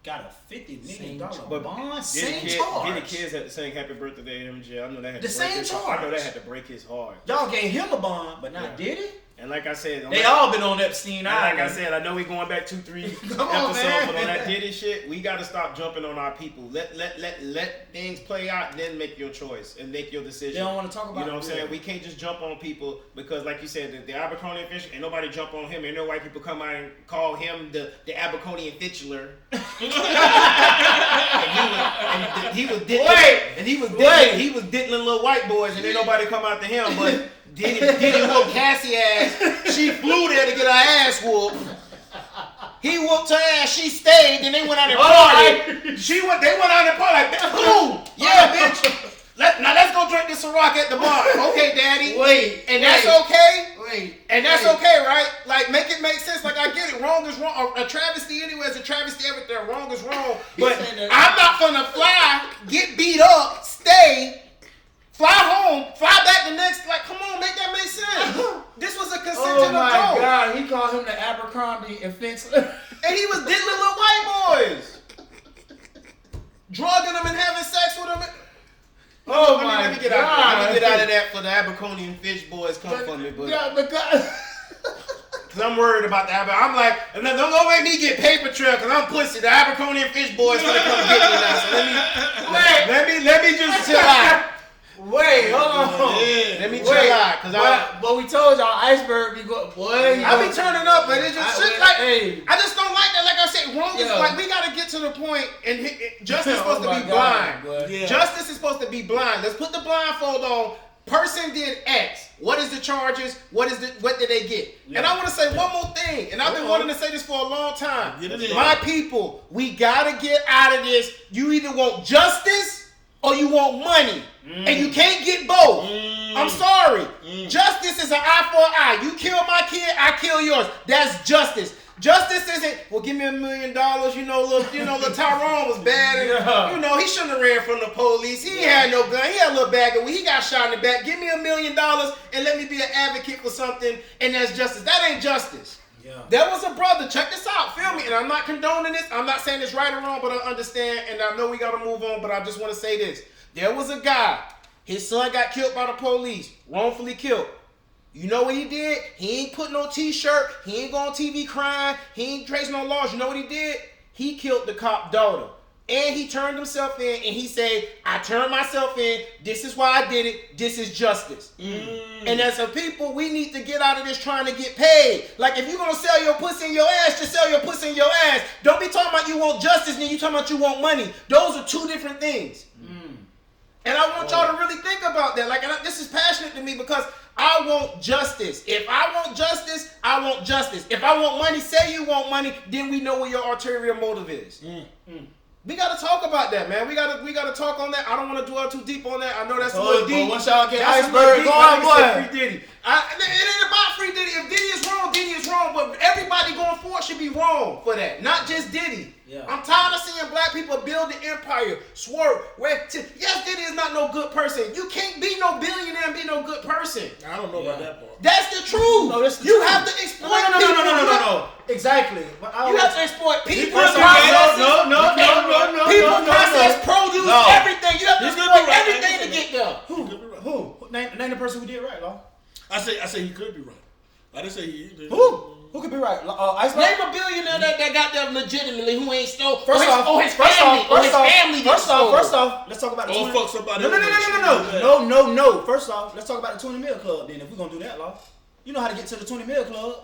got a $50 million
But
bond,
Diddy
same charge.
kids had to sing happy birthday to MJ. I know that had
The
to break
same
his heart. I know
charge.
that had to break his heart.
Y'all gave him a bond, but not
Yeah.
Diddy.
And like I said,
They all been on Epstein
and like
Island.
I said, I know we going back 2-3
Come on,
episodes,
man.
but on that Diddy shit, we got to stop jumping on our people. Let things play out, then make your choice and make your decision.
They don't wanna talk about
You know
it.
what I'm saying? We can't just jump on people because, like you said, the Abercrombie and Fitch, ain't nobody jump on him. Ain't no white people come out and call him the Abercrombie and Fitchler. and he was diddling,
Wait.
and he was
Wait.
diddling little white boys, and ain't nobody come out to him, but. Diddy whooped Cassie ass. She flew there to get her ass whooped. He whooped her ass. She stayed. Then they went out and partied. They went out and partied. Like, boom. Yeah, bitch. Let's go drink this Ciroc at the bar. Okay, daddy. And that's okay. And that's okay, right? Like, make it make sense. Like, I get it. Wrong is wrong. A travesty anyway is a travesty everything. Wrong is wrong. But I'm not gonna fly, get beat up, stay. Fly home, fly back the next. Like, come on, make that make sense. This was a consented
Oh my
adult,
God, he called him the Abercrombie and Fitch.
and he was diddling little white boys, drugging them and having sex with them.
Oh
Let
my
me get
God.
out of that for the Abercrombie and Fitch boys come for me, but
Yeah, because
cause I'm worried about the I'm like, and then don't make me get paper trail cause I'm pussy. The Abercrombie and Fitch boys gonna come get me now. So let me just chill out.
wait, hold on.
Let me chill out, cause
but we told y'all Iceberg be going. Boy,
I be turning up, but it's just shit like
hey.
I just don't like that. Like I said, wrong is
Yeah.
like we gotta get to the point, and justice is
Oh
supposed to
my
be
God,
blind.
boy.
Yeah.
Justice is supposed to be blind. Let's put the blindfold on. Person did X. What is the charges? What did they get? And I want to say one more thing, and I've been wanting to say this for a long time.
Get it in.
My people, we gotta get out of this. You either want justice or you want money. And you can't get both. I'm sorry. Justice is an eye for an eye. You kill my kid, I kill yours. That's justice. Justice isn't, well, give me $1 million. Little Tyrone was bad, and he shouldn't have ran from the police. He had no gun. He had a little bag of weed. He got shot in the back. Give me $1 million and let me be an advocate for something, and that's justice. That ain't justice.
Yeah.
There was a brother. Check this out. Feel me? And I'm not condoning this. I'm not saying it's right or wrong, but I understand, and I know we gotta move on. But I just want to say this: there was a guy. His son got killed by the police, wrongfully killed. You know what he did? He ain't put no t-shirt. He ain't go on TV crying. He ain't tracing no laws. You know what he did? He killed the cop daughter. And he turned himself in and he said, I turned myself in. This is why I did it. This is justice. And as a people, we need to get out of this trying to get paid. Like if you're going to sell your pussy in your ass, just sell your pussy in your ass. Don't be talking about you want justice and then you talking about you want money. Those are two different things. And I want y'all to really think about that. Like, this is passionate to me because I want justice. If I want justice, I want justice. If I want money, say you want money, then we know what your ulterior motive is. We gotta talk about that, man. We gotta talk on that. I don't want to dwell too deep on that. I know that's a little deep.
Once y'all get
That's
iceberg going, boy.
Free Diddy. It ain't about Free Diddy. If Diddy is wrong, Diddy is wrong. But everybody going forward should be wrong for that. Not just Diddy.
Yeah.
I'm tired of seeing black people build the empire, swerve. Yes, Diddy is not no good person. You can't be no billionaire and be no good person.
I don't know about that part.
That's the truth.
No, that's the
you
truth.
have to exploit people.
No. Exactly.
You have to exploit people.
No.
People process produce,
No.
everything. You have to
He's gonna
exploit
be right.
everything to get there.
Who? Name the person who did right, Law.
I say he could be right. I didn't say he did.
Who could be right? Iceberg?
Name a billionaire that got there legitimately who ain't stole.
First off,
his family.
First off, let's talk about the
Or
20
fuck somebody
No. First off, let's talk about the 20 mil club. Then, if we're gonna do that, Law, you know how to get to the 20 mil club.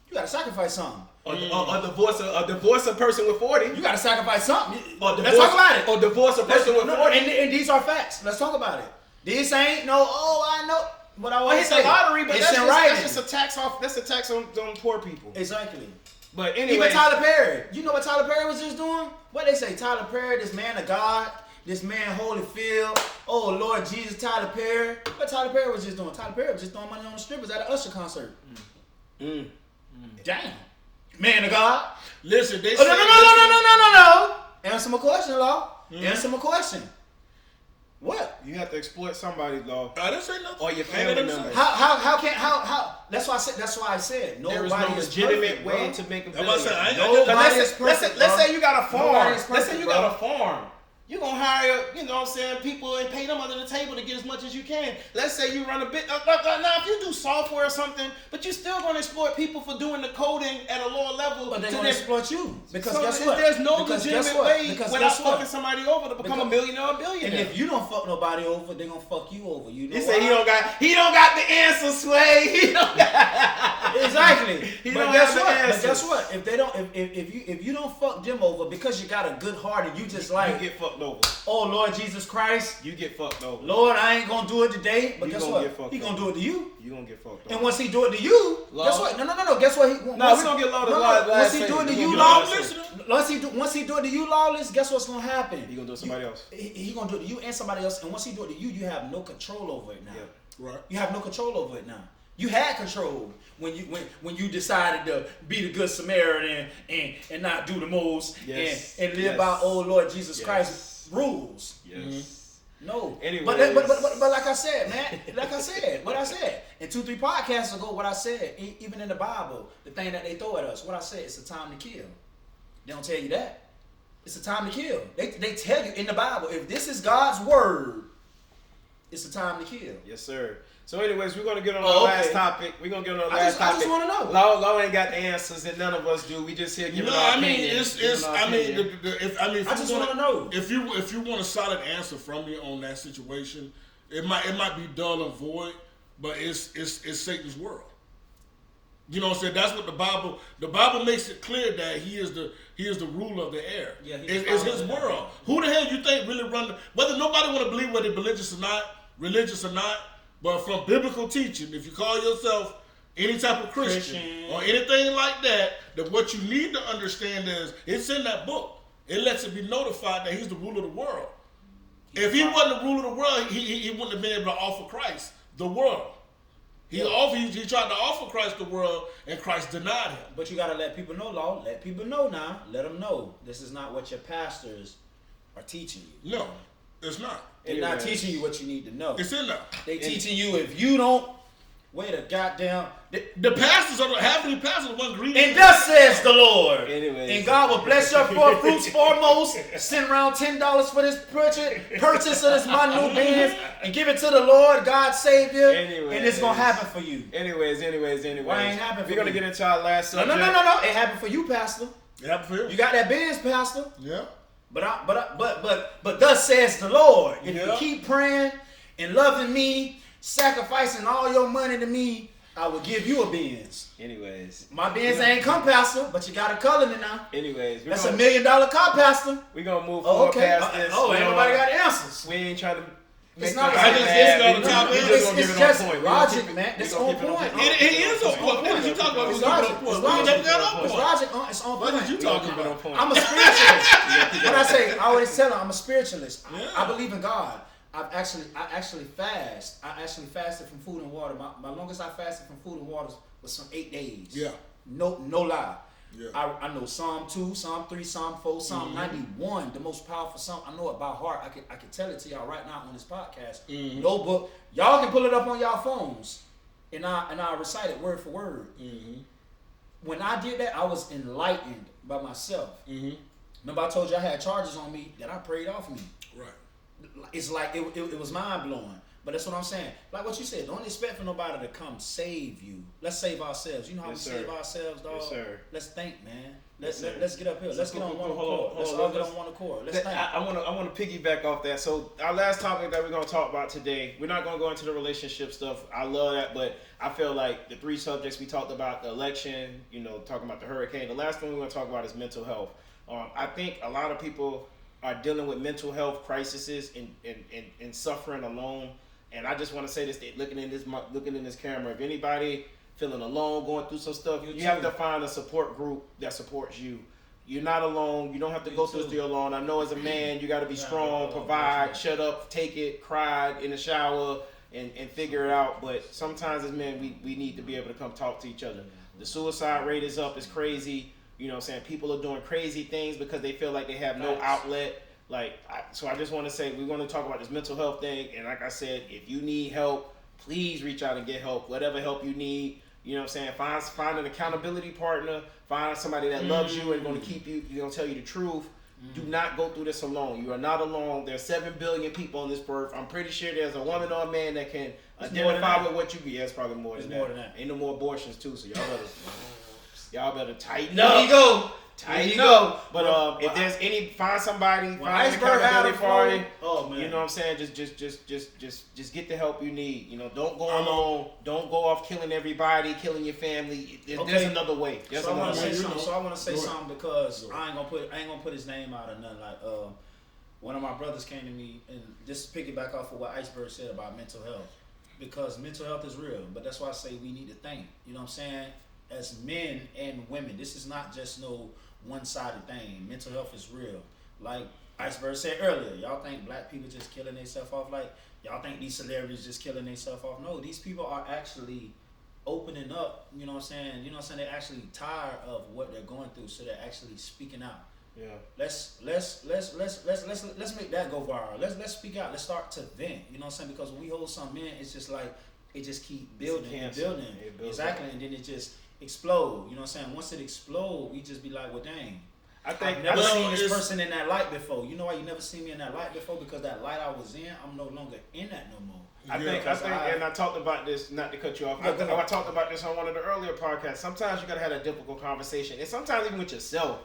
You gotta sacrifice something.
Or divorce a person with 40.
You gotta sacrifice something.
Or
Let's talk about it.
Or divorce a person with 40.
And these are facts. Let's talk about it. This ain't no. I know. But I
Well,
want
it's
to say
a lottery, but
it's
that's
in
just,
writing.
that's just a tax off. That's a tax on poor people.
Exactly.
But anyway,
Even Tyler Perry. You know what Tyler Perry was just doing? What they say? Tyler Perry, this man of God, this man Holyfield. Oh Lord Jesus, Tyler Perry. What Tyler Perry was just doing? Tyler Perry was just throwing money on the strippers at an Usher concert. Damn. Man of God.
Listen, they
Oh,
say
no. Answer my question, Law. Answer my question. What?
you have to exploit somebody, though.
I didn't say nothing.
Or your family members.
How? That's why I said
There is
nobody
no
is
legitimate
perfect,
way
bro.
to make a
That's what I said. I
billion.
ain't got
Nobody
that.
is perfect,
Let's
bro.
say you got a farm.
Nobody is
Let's say
perfect,
you
bro.
got a farm. You're going to hire, people and pay them under the table to get as much as you can. Let's say you run a bit. Now, if you do software or something, but you're still going to exploit people for doing the coding at a lower level.
But they're
to
going to exploit you. Because
so
guess what?
There's no
Because
legitimate
guess what?
way
Because
without
guess what?
fucking somebody over to become a millionaire or a billionaire.
And if you don't fuck nobody over, they're going to fuck you over. You know
He said
why?
he don't got the answer, Sway. He don't got
Exactly.
He
But
don't
guess
have the
what? But
answers.
guess what? If they don't, if you don't fuck them over because you got a good heart and you just like,
you get fucked over.
oh Lord Jesus Christ,
You get fucked over.
Lord, I ain't gonna do it today. But
You
guess
gonna
what?
get fucked
He gonna
over.
do it to you.
You gonna get fucked
And
over.
once he do it to you,
Law.
guess what? No. Guess what?
we gonna get loaded last
Once he
segment.
do it to
We
you,
gonna get last
lawless.
segment.
Once he do it to you, lawless. Guess what's gonna happen?
He gonna do it to somebody else.
He gonna do it to you and somebody else. And once he do it to you, you have no control over it now.
Yeah.
Right.
You have no control over it now. You had control when you decided to be the good Samaritan and not do the most
Yes.
and live
Yes.
by oh Lord Jesus
Yes.
Christ's rules.
Yes.
No.
Anyways.
But like I said, man, what I said in 2-3 podcasts ago, what I said, even in the Bible, the thing that they throw at us, what I said, it's a time to kill. They don't tell you that. It's a time to kill. They tell you in the Bible, if this is God's word, it's a time to kill.
Yes, sir. So, anyways, we're gonna get on
Oh,
our
okay.
last topic. We're gonna get on our
I
last
just
topic.
wanna know.
Law ain't got the answers, and none of us do. We just here giving
No,
our
I mean
opinion.
it's
giving our
I mean
opinion.
if
I just want to know.
if you want a solid answer from me on that situation, it might be dull and void, but it's Satan's world. You know what I'm saying? That's what the Bible makes it clear that he is the ruler of the air.
Yeah, he's
it's
the
his
father of the
world. Who the hell you think really run whether nobody want to believe whether they're religious or not, but from biblical teaching, if you call yourself any type of Christian or anything like that, that what you need to understand is it's in that book. It lets it be notified that he's the ruler of the world. If he wasn't the ruler of the world, he wouldn't have been able to offer Christ the world. He tried to offer Christ the world, and Christ denied him.
But you gotta let people know, Lord. Let people know now. Let them know this is not what your pastors are teaching you.
No, it's not.
They're not teaching you what you need to know.
It's in there.
They teaching you if you don't wait a goddamn.
The pastors half of the pastors wasn't greedy.
And thus says the Lord.
Anyways.
And God will bless your fruits foremost. Send around $10 for this purchase of this my new Benz and give it to the Lord, God Savior.
Anyways.
And it's gonna happen for you.
Anyways.
Why ain't happen for
We're gonna
me?
get into our last
No.
subject.
It happened for you, Pastor.
It happened for him.
You got that Benz, Pastor.
Yeah.
But thus says the Lord. If you
Yeah.
keep praying and loving me, sacrificing all your money to me, I will give you a Benz.
Anyways.
My Benz ain't come, Pastor, but you got a color in now.
Anyways.
That's $1 million car, Pastor.
We're gonna move
Oh,
forward
okay.
past this.
Ain't nobody got answers.
We ain't trying to
It's
make
not.
nobody
It's
mad.
on the top.
We just gonna give
It's
it on
just
point. We
logic,
gonna keep it-
man.
we
It's
gonna
on
keep it
point.
It is on point. What did you talk about?
It's
We keep it
logic.
on point.
It's
We
logic.
never got on
It's
point.
logic. It's on
What
point.
did you
We gonna
talking
keep it on
about?
point.
I'm a spiritualist. What I say, I always tell them I'm a spiritualist.
Yeah.
I believe in God. I actually fast. I actually fasted from food and water. My longest I fasted from food and water was some 8 days.
Yeah.
No lie.
Yeah.
I know Psalm 2, Psalm 3, Psalm 4, Psalm 91, the most powerful Psalm. I know it by heart. I can tell it to y'all right now on this podcast. No book. Y'all can pull it up on y'all phones, and I recite it word for word. When I did that, I was enlightened by myself. Remember I told you I had charges on me that I prayed off me.
Right.
It's like it was mind blowing. But that's what I'm saying. Like what you said, don't expect for nobody to come save you. Let's save ourselves. You know how
Yes,
we
sir.
save ourselves, dog?
Yes, sir.
Let's think, man.
Yes,
Let's get up here. Let's get on one accord. Let's all get on one accord. Let's think.
I want to piggyback off that. So our last topic that we're gonna talk about today, we're not gonna go into the relationship stuff. I love that, but I feel like the 3 subjects we talked about, the election, talking about the hurricane. The last one we're gonna talk about is mental health. I think a lot of people are dealing with mental health crises and suffering alone. And I just want to say this: looking in this camera, if anybody feeling alone, going through some stuff, you have to find a support group that supports you. You're not alone. You don't have to go through this alone. I know as a man, you got to be strong, provide, shut up, take it, cry in the shower, and figure it out. But sometimes as men, we need to be able to come talk to each other. The suicide rate is up. It's crazy. You know what I'm saying? People are doing crazy things because they feel like they have no outlet. So I just want to say, we're going to talk about this mental health thing. And like I said, if you need help, please reach out and get help. Whatever help you need, you know what I'm saying? Find an accountability partner. Find somebody that loves you and going to keep you, going to tell you the truth. Do not go through this alone. You are not alone. There's 7 billion people on this earth. I'm pretty sure there's a woman or a man that can identify with what you be. Yeah, it's probably more than that. Ain't no more abortions too, so y'all better tighten up.
There you go.
Tighten up. But if there's find somebody, find an
Iceberg
accountability party.
Oh man.
You know what I'm saying? Just get the help you need. Don't go alone. Don't go off killing everybody, killing your family. There's another way.
So I want to say something because I ain't gonna put his name out or nothing. Like one of my brothers came to me, and just piggyback off of what Iceberg said about mental health, because mental health is real. But that's why I say we need to think. You know what I'm saying? As men and women, this is not just no one-sided thing. Mental health is real. Like Iceberg said earlier, y'all think black people just killing themselves off? Like y'all think these celebrities just killing themselves off? No, these people are actually opening up. You know what I'm saying? They're actually tired of what they're going through, so they're actually speaking out.
Yeah.
Let's make that go viral. Let's speak out. Let's start to vent. You know what I'm saying? Because when we hold something in, it's just like it just keep building and building. Exactly, and then it just explode. You know what I'm saying? Once it explode, we just be like, well, dang. I've never seen this person in that light before. You know why you never seen me in that light before? Because that light I was in, I'm no longer in that no more.
I think, and I talked about this, not to cut you off. I talked about this on one of the earlier podcasts. Sometimes you gotta have a difficult conversation, and sometimes even with yourself,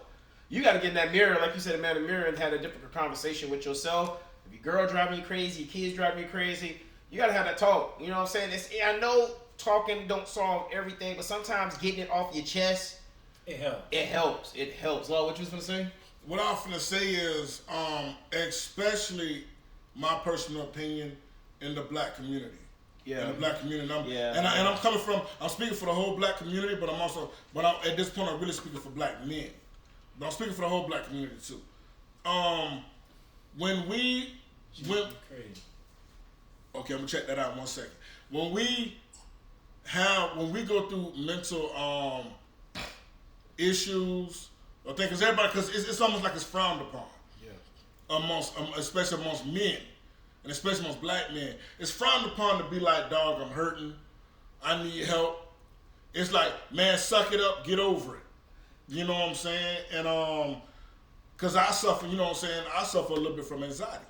you gotta get in that mirror, like you said, man, in the mirror, and had a difficult conversation with yourself. If your girl driving you crazy, your kids driving you crazy, you gotta have that talk. You know what I'm saying? I know talking don't solve everything, but sometimes getting it off your chest, it helps. It helps. Lord, what you was gonna say?
What I'm gonna say is, especially my personal opinion in the black community.
Yeah.
In the black community,
and
I'm speaking for the whole black community, but at this point I'm really speaking for black men. But I'm speaking for the whole black community too. Okay, I'm gonna check that out 1 second. When we when we go through mental issues, I think because it's almost like it's frowned upon. Amongst, especially amongst men, and especially amongst black men, it's frowned upon to be like, dog, I'm hurting, I need help. It's like, man, suck it up, get over it. You know what I'm saying? And cause I suffer, you know what I'm saying? I suffer a little bit from anxiety.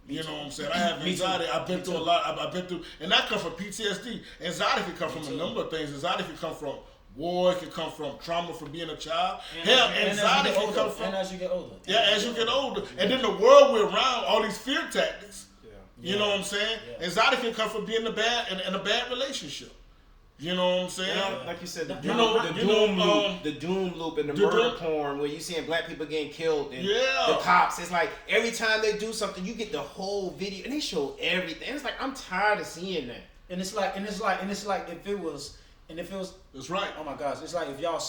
You know what I'm saying? I have anxiety. I've been through a lot. I've been through, and that comes from PTSD. Anxiety can come from a number of things. Anxiety can come from war. It can come from trauma from being a child. Hell, anxiety can come from.
And as you get older.
Yeah, as you get older. And then the world we're around, all these fear tactics. You know what I'm saying? Yeah. Anxiety can come from being in a bad relationship. You know what I'm saying?
Yeah, like you said, the doom loop and the murder porn where you seeing black people getting killed and the cops. It's like every time they do something, you get the whole video and they show everything. It's like, I'm tired of seeing that.
And it's like if it was.
That's right.
Oh my gosh! It's like if y'all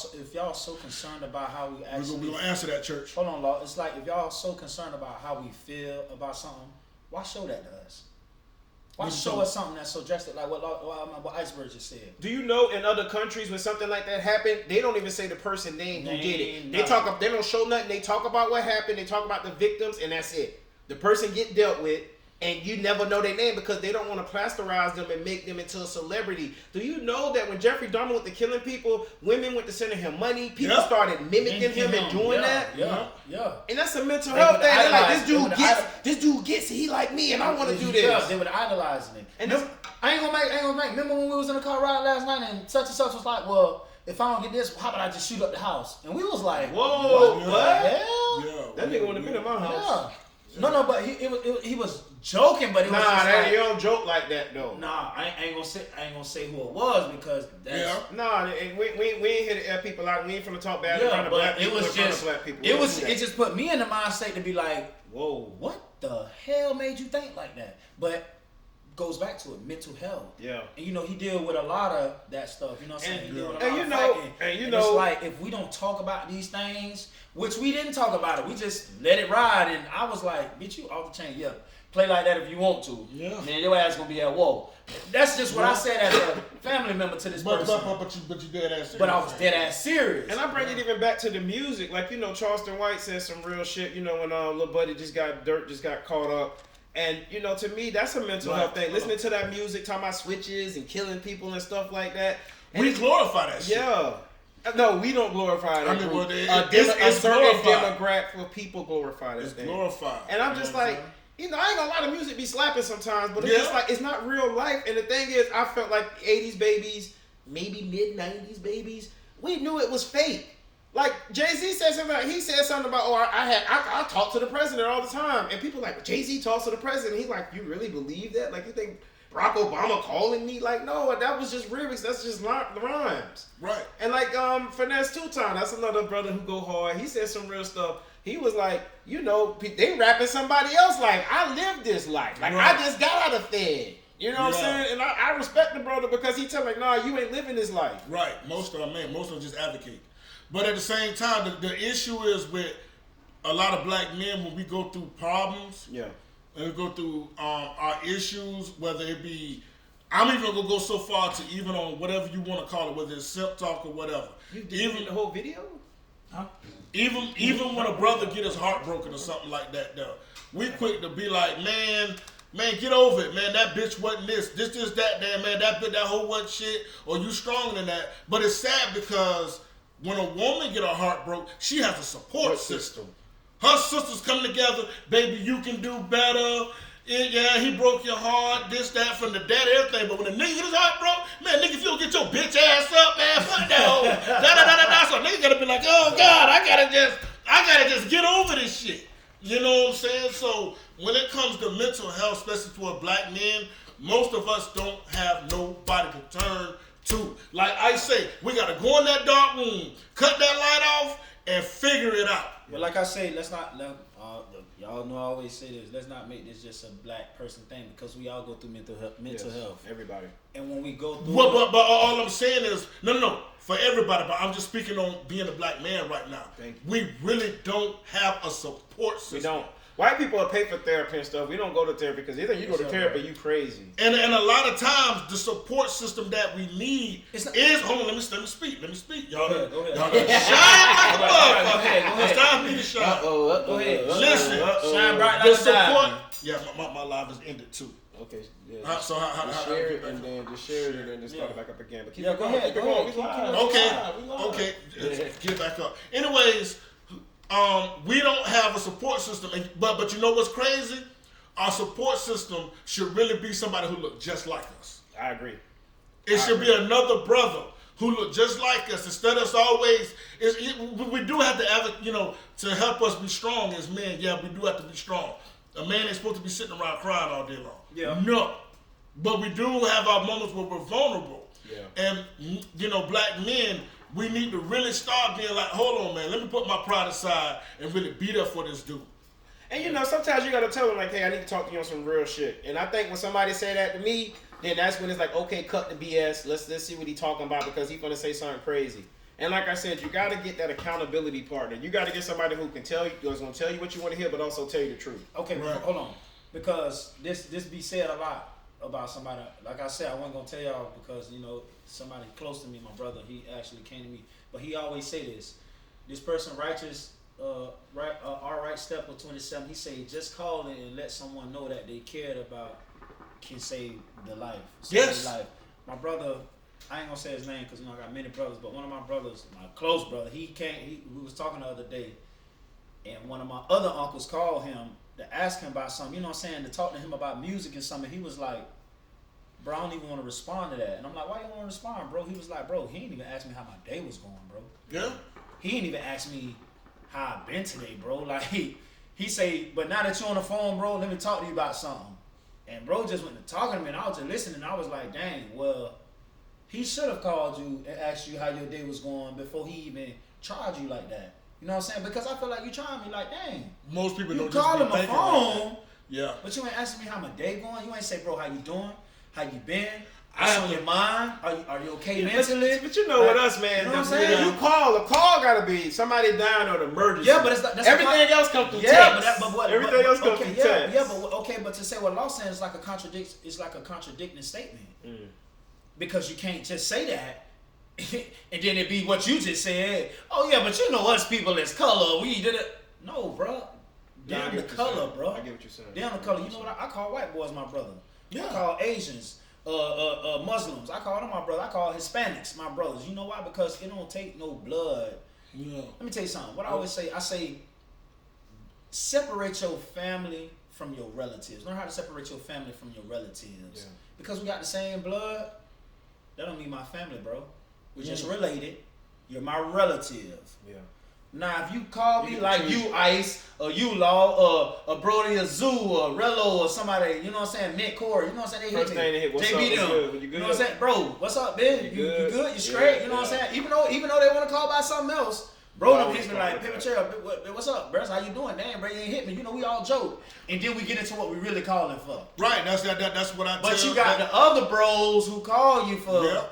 so concerned about how we actually.
We're gonna answer that, church.
Hold on, Law. It's like if y'all so concerned about how we feel about something, why show that to us? Why show us something that's so drastic, like what Iceberg just said?
Do you know in other countries when something like that happened, they don't even say the person name who did it. They don't show nothing. They talk about what happened. They talk about the victims, and that's it. The person get dealt with. And you never know their name because they don't want to plasterize them and make them into a celebrity. Do you know that when Jeffrey Dahmer went to killing people, women went to sending him money, people started mimicking him and doing that?
Yeah.
And that's a mental health thing. They're like, this dude gets it, he like me, and I want to do this.
Yeah, they were idolizing it. And I ain't gonna make. Remember when we was in the car ride last night and such was like, well, if I don't get this, how about I just shoot up the house? And we was like,
whoa, what?
Hell?
That nigga wouldn't have been in my house.
Yeah. No, but he was joking, but it was just like,
you don't joke like that though.
Nah, I ain't gonna say who it was because that's
we ain't here to air people out. We ain't finna talk bad
but
black people.
It just put me in the mindset to be like, whoa, what the hell made you think like that? But goes back to it, mental health.
Yeah.
And he deal with a lot of that stuff. You know what I'm saying? He deal with a lot of fighting.
And
it's like if we don't talk about these things, which we didn't talk about it, we just let it ride. And I was like, bitch, you off the chain. Yeah, play like that if you want to.
Yeah.
And then your ass gonna be at war. That's just what I said as a family member to this person.
But you dead ass serious.
But I was dead ass serious.
And I bring it even back to the music. Like, Charleston White said some real shit, when Lil Buddy just got caught up. And, to me, that's a mental health thing. Listening to that music, talking about switches and killing people and stuff like that. And
we glorify that shit.
Yeah. No, we don't glorify it.
I mean,
a certain demographic of people glorify that thing.
It's glorified.
And I'm just like, I ain't gonna lie, the music be slapping sometimes, but it's just like, it's not real life. And the thing is, I felt like 80s babies, maybe mid-90s babies, we knew it was fake. Like Jay-Z said something. He said something about, I talk to the president all the time, and people like, Jay-Z talks to the president. He's like, you really believe that? Like, you think Barack Obama calling me? Like, no, that was just lyrics. That's just rhymes.
Right.
And like Finesse Two-Time, that's another brother who go hard. He said some real stuff. He was like, they rapping somebody else life. I lived this life. Like, I just got out of Fed. You know what I'm saying? And I respect the brother because he tell me, nah, you ain't living this life.
Right. Most of them just advocate. But at the same time, the issue is with a lot of black men when we go through problems. Yeah. And we go through our issues, whether it be, I'm even gonna go so far to even on whatever you want to call it, whether it's self talk or whatever.
You did even the whole video?
Huh?
Even when a brother get his heart broken or something like that, though, we quick to be like, man, get over it, man. That bitch wasn't this, that, man. That whole wasn't shit, or you stronger than that. But it's sad because when a woman get her heart broke, she has a support system. Her sisters come together, baby, you can do better. Yeah, he broke your heart, this, that, from the dad, everything. But when a nigga get his heart broke, man, nigga, if you don't get your bitch ass up, man, fuck that hoe. So a nigga gotta be like, oh God, I gotta just get over this shit. You know what I'm saying? So when it comes to mental health, especially for black men, most of us don't have nobody to turn to. Like I say, we gotta go in that dark room, cut that light off, and figure it out.
But like I say, y'all know I always say this, let's not make this just a black person thing because we all go through mental health.
Everybody.
And when we go through
but all I'm saying is, no, for everybody, but I'm just speaking on being a black man right now.
Thank you.
We really don't have a support system.
We don't. White people will pay for therapy and stuff. We don't go to therapy because either you go to therapy, you crazy.
And a lot of times, the support system that we need is. Hold on, let me speak. Y'all,
Go ahead.
y'all shine like a motherfucker.
Go ahead.
It's time for me to shine.
Go ahead.
Listen,
Shine bright
the
like a
support.
diamond.
Yeah, my live is ended too.
Okay, yeah.
So how
share it and then just share it and then just start it back up again. But keep
Yeah,
it
go
going.
ahead,
Keep it
go
going.
ahead.
We live.
Okay. Get back up. Anyways, we don't have a support system, but you know what's crazy? Our support system should really be somebody who look just like us.
I agree.
It should be another brother who look just like us. Instead of us always, we do have to to help us be strong as men. Yeah, we do have to be strong. A man ain't supposed to be sitting around crying all day long.
Yeah.
No. But we do have our moments where we're vulnerable.
Yeah.
And, black men, we need to really start being like, hold on, man, let me put my pride aside and really be there for this dude.
And sometimes you gotta tell them like, hey, I need to talk to you on some real shit. And I think when somebody say that to me, then that's when it's like, okay, cut the BS. Let's see what he talking about because he's gonna say something crazy. And like I said, you gotta get that accountability partner. You gotta get somebody who can who's gonna tell you what you want to hear, but also tell you the truth.
Okay,
Right.
hold on, because this be said a lot about somebody. Like I said, I wasn't gonna tell y'all because somebody close to me, my brother, he actually came to me, but he always say this. This person righteous, right step of 27. He say just call in and let someone know that they cared about can save the life.
Yes.
Their life. My brother. I ain't gonna say his name because I got many brothers, but one of my brothers, my close brother, we was talking the other day, and one of my other uncles called him to ask him about something, to talk to him about music and something. He was like, bro, I don't even want to respond to that. And I'm like, why you want to respond, bro? He was like, bro, he ain't even asked me how my day was going, bro.
Yeah.
He ain't even asked me how I've been today, bro. Like, he say, but now that you're on the phone, bro, let me talk to you about something. And bro just went to talking to me, and I was just listening, and I was like, dang, well, he should have called you and asked you how your day was going before he even tried you like that. You know what I'm saying? Because I feel like you trying me like, dang.
Most people
You
don't
call
just
him
be
a
thinking like that.
phone,
Yeah.
but you ain't asking me how my day going. You ain't say, bro, how you doing? How you been?
I
What's
have
on
to-
your mind? Are you okay mentally?
But you know with us, man,
You know what I'm saying?
you call. A call gotta be somebody down or an emergency.
Yeah, but it's that's
everything else comes through
yeah,
text.
but what?
Everything else comes
okay,
through
yeah,
text.
yeah, but okay, but to say what Law saying is like a contradiction. It's like a contradicting statement because you can't just say that. And then it be what you just said. Oh yeah, but us people as color, we did it. No, bro.
Nah, I
Damn
get
the
what you're
color,
saying.
bro.
I get what you're saying.
Damn the color. You know what? I call white boys my brother.
Yeah.
I call Asians, Muslims. I call them my brother. I call Hispanics my brothers. You know why? Because it don't take no blood.
Yeah.
Let me tell you something. What I always say, separate your family from your relatives. Learn how to separate your family from your relatives.
Yeah.
Because we got the same blood, that don't mean my family, bro. We're just related. You're my relative.
Yeah.
Now, if you call me
You
like
can
you
choose.
Ice, or you Law, or Brody, or Zoo, or Rello, or somebody, you know what I'm saying, Mint Core, you know what I'm saying, they
First
hit me.
thing they hit, what's up,
JB
what's
them.
good? You
You
good?
know what I'm saying? Bro, what's up, Ben? You good? You straight?
Yeah,
You know what I'm
yeah.
saying? Even though they want to call about something else, bro, them
always
hit me
call
like,
it
Paper
that.
Chair, what's up, bro? How you doing? Damn, bro, you ain't hit me. You know, we all joke. And then we get into what we really calling for.
Right. That's what I tell.
But you got the other bros who call you for
Yeah.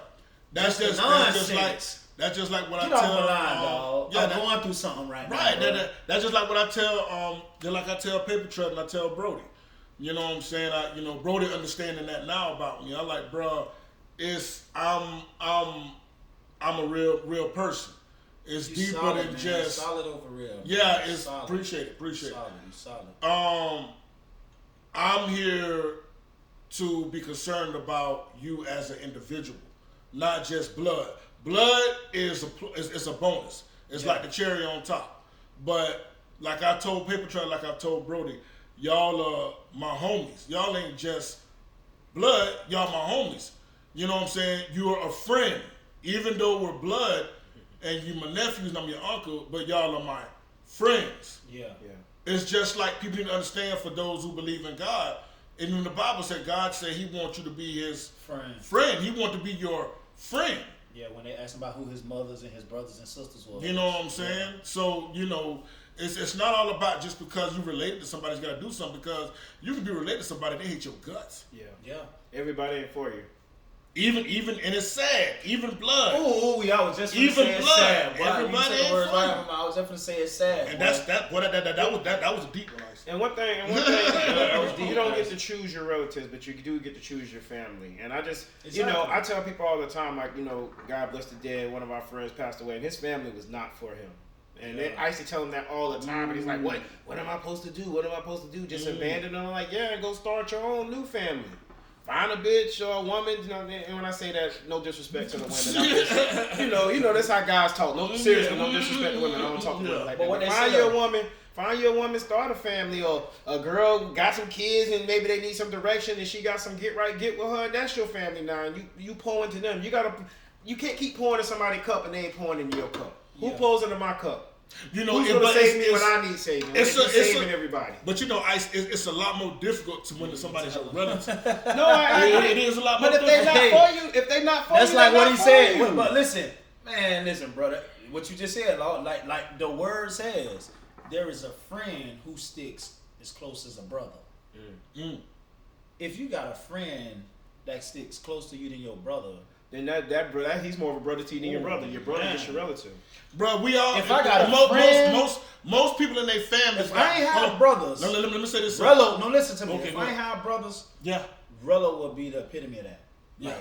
That's
just
just
nonsense.
That's just like what
Get
I
off
tell.
the line, dog.
Yeah,
I'm
that-
going through something right
Right,
now. bro.
that's just like what I tell I tell Paper Trail and I tell Brody. You know what I'm saying? Brody understanding that now about me. I'm like, bro, I'm a real person. It's
You
deeper
solid,
than
man.
just
solid over real.
yeah.
You
It's
solid.
appreciate it.
Solid, you solid.
I'm here to be concerned about you as an individual, not just blood. Blood is a bonus. It's like the cherry on top. But like I told Paper Trail, like I told Brody, y'all are my homies. Y'all ain't just blood. Y'all my homies. You know what I'm saying? You are a friend, even though we're blood, and you my nephews and I'm your uncle, but y'all are my friends.
Yeah.
Yeah.
It's just like people need to understand for those who believe in God. And when the Bible said God said he wants you to be his friend. He wants to be your friend.
Yeah, when they asked him about who his mothers and his brothers and sisters were.
You know what I'm saying? So, it's not all about just because you related to somebody's got to do something, because you can be related to somebody, they hate your guts.
Yeah.
Yeah.
Everybody ain't for you.
Even and it's sad. Even blood.
Ooh, I was just gonna
Even
say it's
blood.
sad. Boy,
Everybody
you took the
ain't
words right
funny.
out of my mouth. I was definitely say it's sad.
And
boy.
that was a deep one.
And one thing, you don't get to choose your relatives, but you do get to choose your family. And I just,
Exactly.
I tell people all the time, like, God bless the dead. One of our friends passed away, and his family was not for him. And I used to tell him that all the time, and he's like, "What am I supposed to do? What am I supposed to do? Just abandon them?" I'm like, "Yeah, go start your own new family. Find a bitch or a woman." And when I say that, no disrespect to the women. I'm just, that's how guys talk. No, seriously, no disrespect to women. I don't talk to women like
But
that.
what
But
they
find
say-
your woman. Find your woman, start a family, or a girl got some kids and maybe they need some direction and she got some get with her. That's your family now. And you pour into them. You can't keep pouring in somebody's cup and they ain't pouring into your cup. Who pours into my cup? Who's gonna save me when I need saving? It's saving everybody.
But it's a lot more difficult to when somebody's your relative.
No, I
it is a lot more.
But if they not for you,
That's like what he said.
You.
But listen, brother. What you just said, like the word says, there is a friend who sticks as close as a brother. If you got a friend that sticks close to you than your brother,
then that brother, he's more of a brother to you than your brother. Your brother is your relative.
Bro, we all.
If I got a friend,
most people in their families.
if I ain't have brothers,
let me say this.
Rello, no, listen to me.
Okay,
If
go
I ain't
ahead.
have brothers,
Yeah.
Rello would be the epitome of that.
Yeah.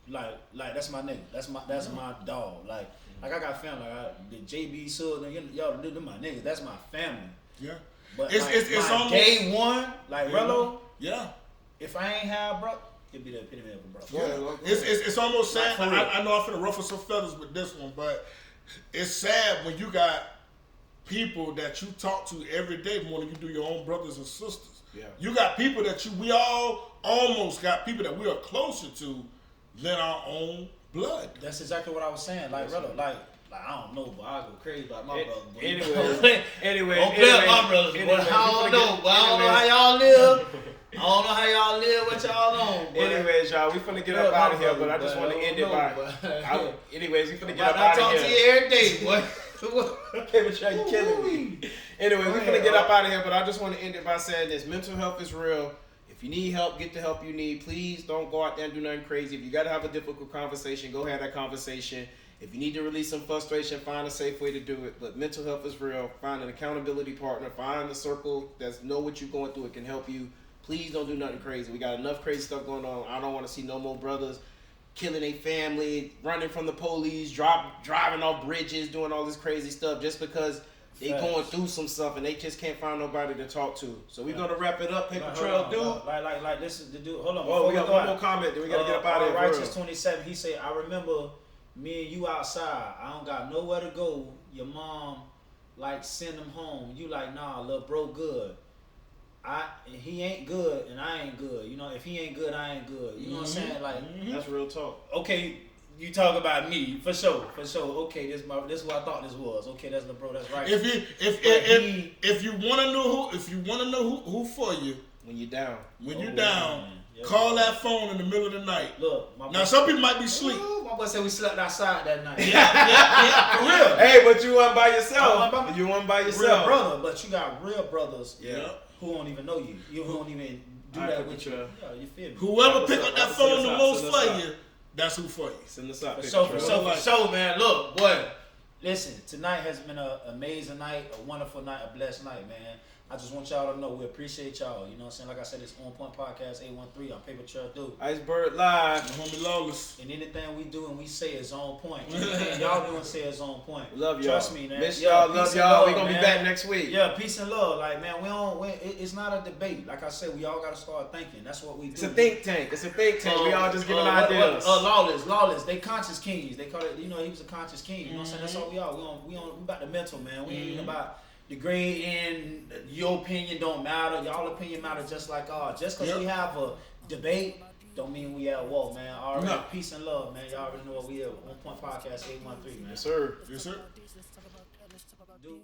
Like that's my nigga. That's my dog. Like I got family. The JB Sud, y'all do my niggas. That's my family.
Yeah.
But
It's
my
almost
day one, like Rello.
Yeah.
If I ain't have bro, it'd be the epitome of a brother.
Yeah. It's almost sad.
Like, for real.
I know I'm finna ruffle some feathers with this one, but it's sad when you got people that you talk to every day more than you do your own brothers and sisters.
Yeah.
You got people that we all almost got people that we are closer to than our own blood.
That's exactly what I was saying. Like Rello, like I don't know, but I go crazy about my brother. But
Anyway,
don't play with my brothers. But I don't know. But I don't know how y'all live. I don't know how y'all live. What y'all on? Boy.
Anyways, y'all, we finna get up out of here, but I just want to end it by. Anyways, we finna get up
I
out
talk
of
to
here.
you every day, boy.
Paper you killing me. Anyway, we finna get up out of here, but I just want to end it by saying this: mental health is real. If you need help, get the help you need. Please don't go out there and do nothing crazy. If you gotta have a difficult conversation, go have that conversation. If you need to release some frustration, find a safe way to do it. But mental health is real. Find an accountability partner. Find a circle that know what you're going through. It can help you. Please don't do nothing crazy. We got enough crazy stuff going on. I don't want to see no more brothers killing a family, running from the police, driving off bridges, doing all this crazy stuff just because they going through some stuff and they just can't find nobody to talk to. So we're gonna wrap it up. Paper Trail, dude.
Like this is the dude. Hold on.
Oh, we got
before
one
go
more comment. Then we gotta get up out of here.
Righteous 27. He said, "I remember me and you outside. I don't got nowhere to go. Your mom like send him home. You like, nah, little bro, good. He ain't good and I ain't good. You know, if he ain't good, I ain't good. You know what I'm saying? Like,
That's real talk.
okay, you talk about me for sure. Okay, this is what I thought this was. Okay, that's the bro. That's right.
If you want to know who for you
When you're down.
Yeah.
call that phone in the middle of the night.
Look,
Now some people might be asleep.
My boy said we slept outside that night.
Yeah,
for real.
Hey, but you weren't by
I
yourself.
wasn't by-
You weren't by
Real
yourself.
brother, but you got real brothers
Yeah.
who don't even know you. You who don't even do
All right,
that with you.
Picture.
Yeah, you feel me?
Whoever pick up that
Send
phone
us
the
out,
most
send us
for
out.
you, that's who for you.
Send us out.
For
Paper
sure,
Trail.
man. Look, boy. Listen, tonight has been an amazing night, a wonderful night, a blessed night, man. I just want y'all to know we appreciate y'all. You know what I'm saying? Like I said, it's On Point Podcast 813. I'm Paper Trail Dude.
Iceberg Live.
The homie Lawless.
And anything we do and we say is on point. Anything y'all do and say is on point.
Love y'all.
Trust me, man.
Miss
Yeah,
y'all.
peace
Love
and
y'all.
love,
We're going to be
man.
back next week.
Yeah, peace and love. Like, man, it's not a debate. Like I said, we all got to start thinking. That's what we do.
It's a think tank. We all just giving ideas.
Lawless. They conscious kings. They call it. You know, he was a conscious king. You know what I'm saying? That's all we are. We about the mental, man. We ain't about the grade and your opinion don't matter. Y'all opinion matter just like ours. Just because we have a debate don't mean we at war, man. All right, peace and love, man. Y'all already know what we are. On Point Podcast 813, man.
Yes, sir.
Yes, sir.
Dude.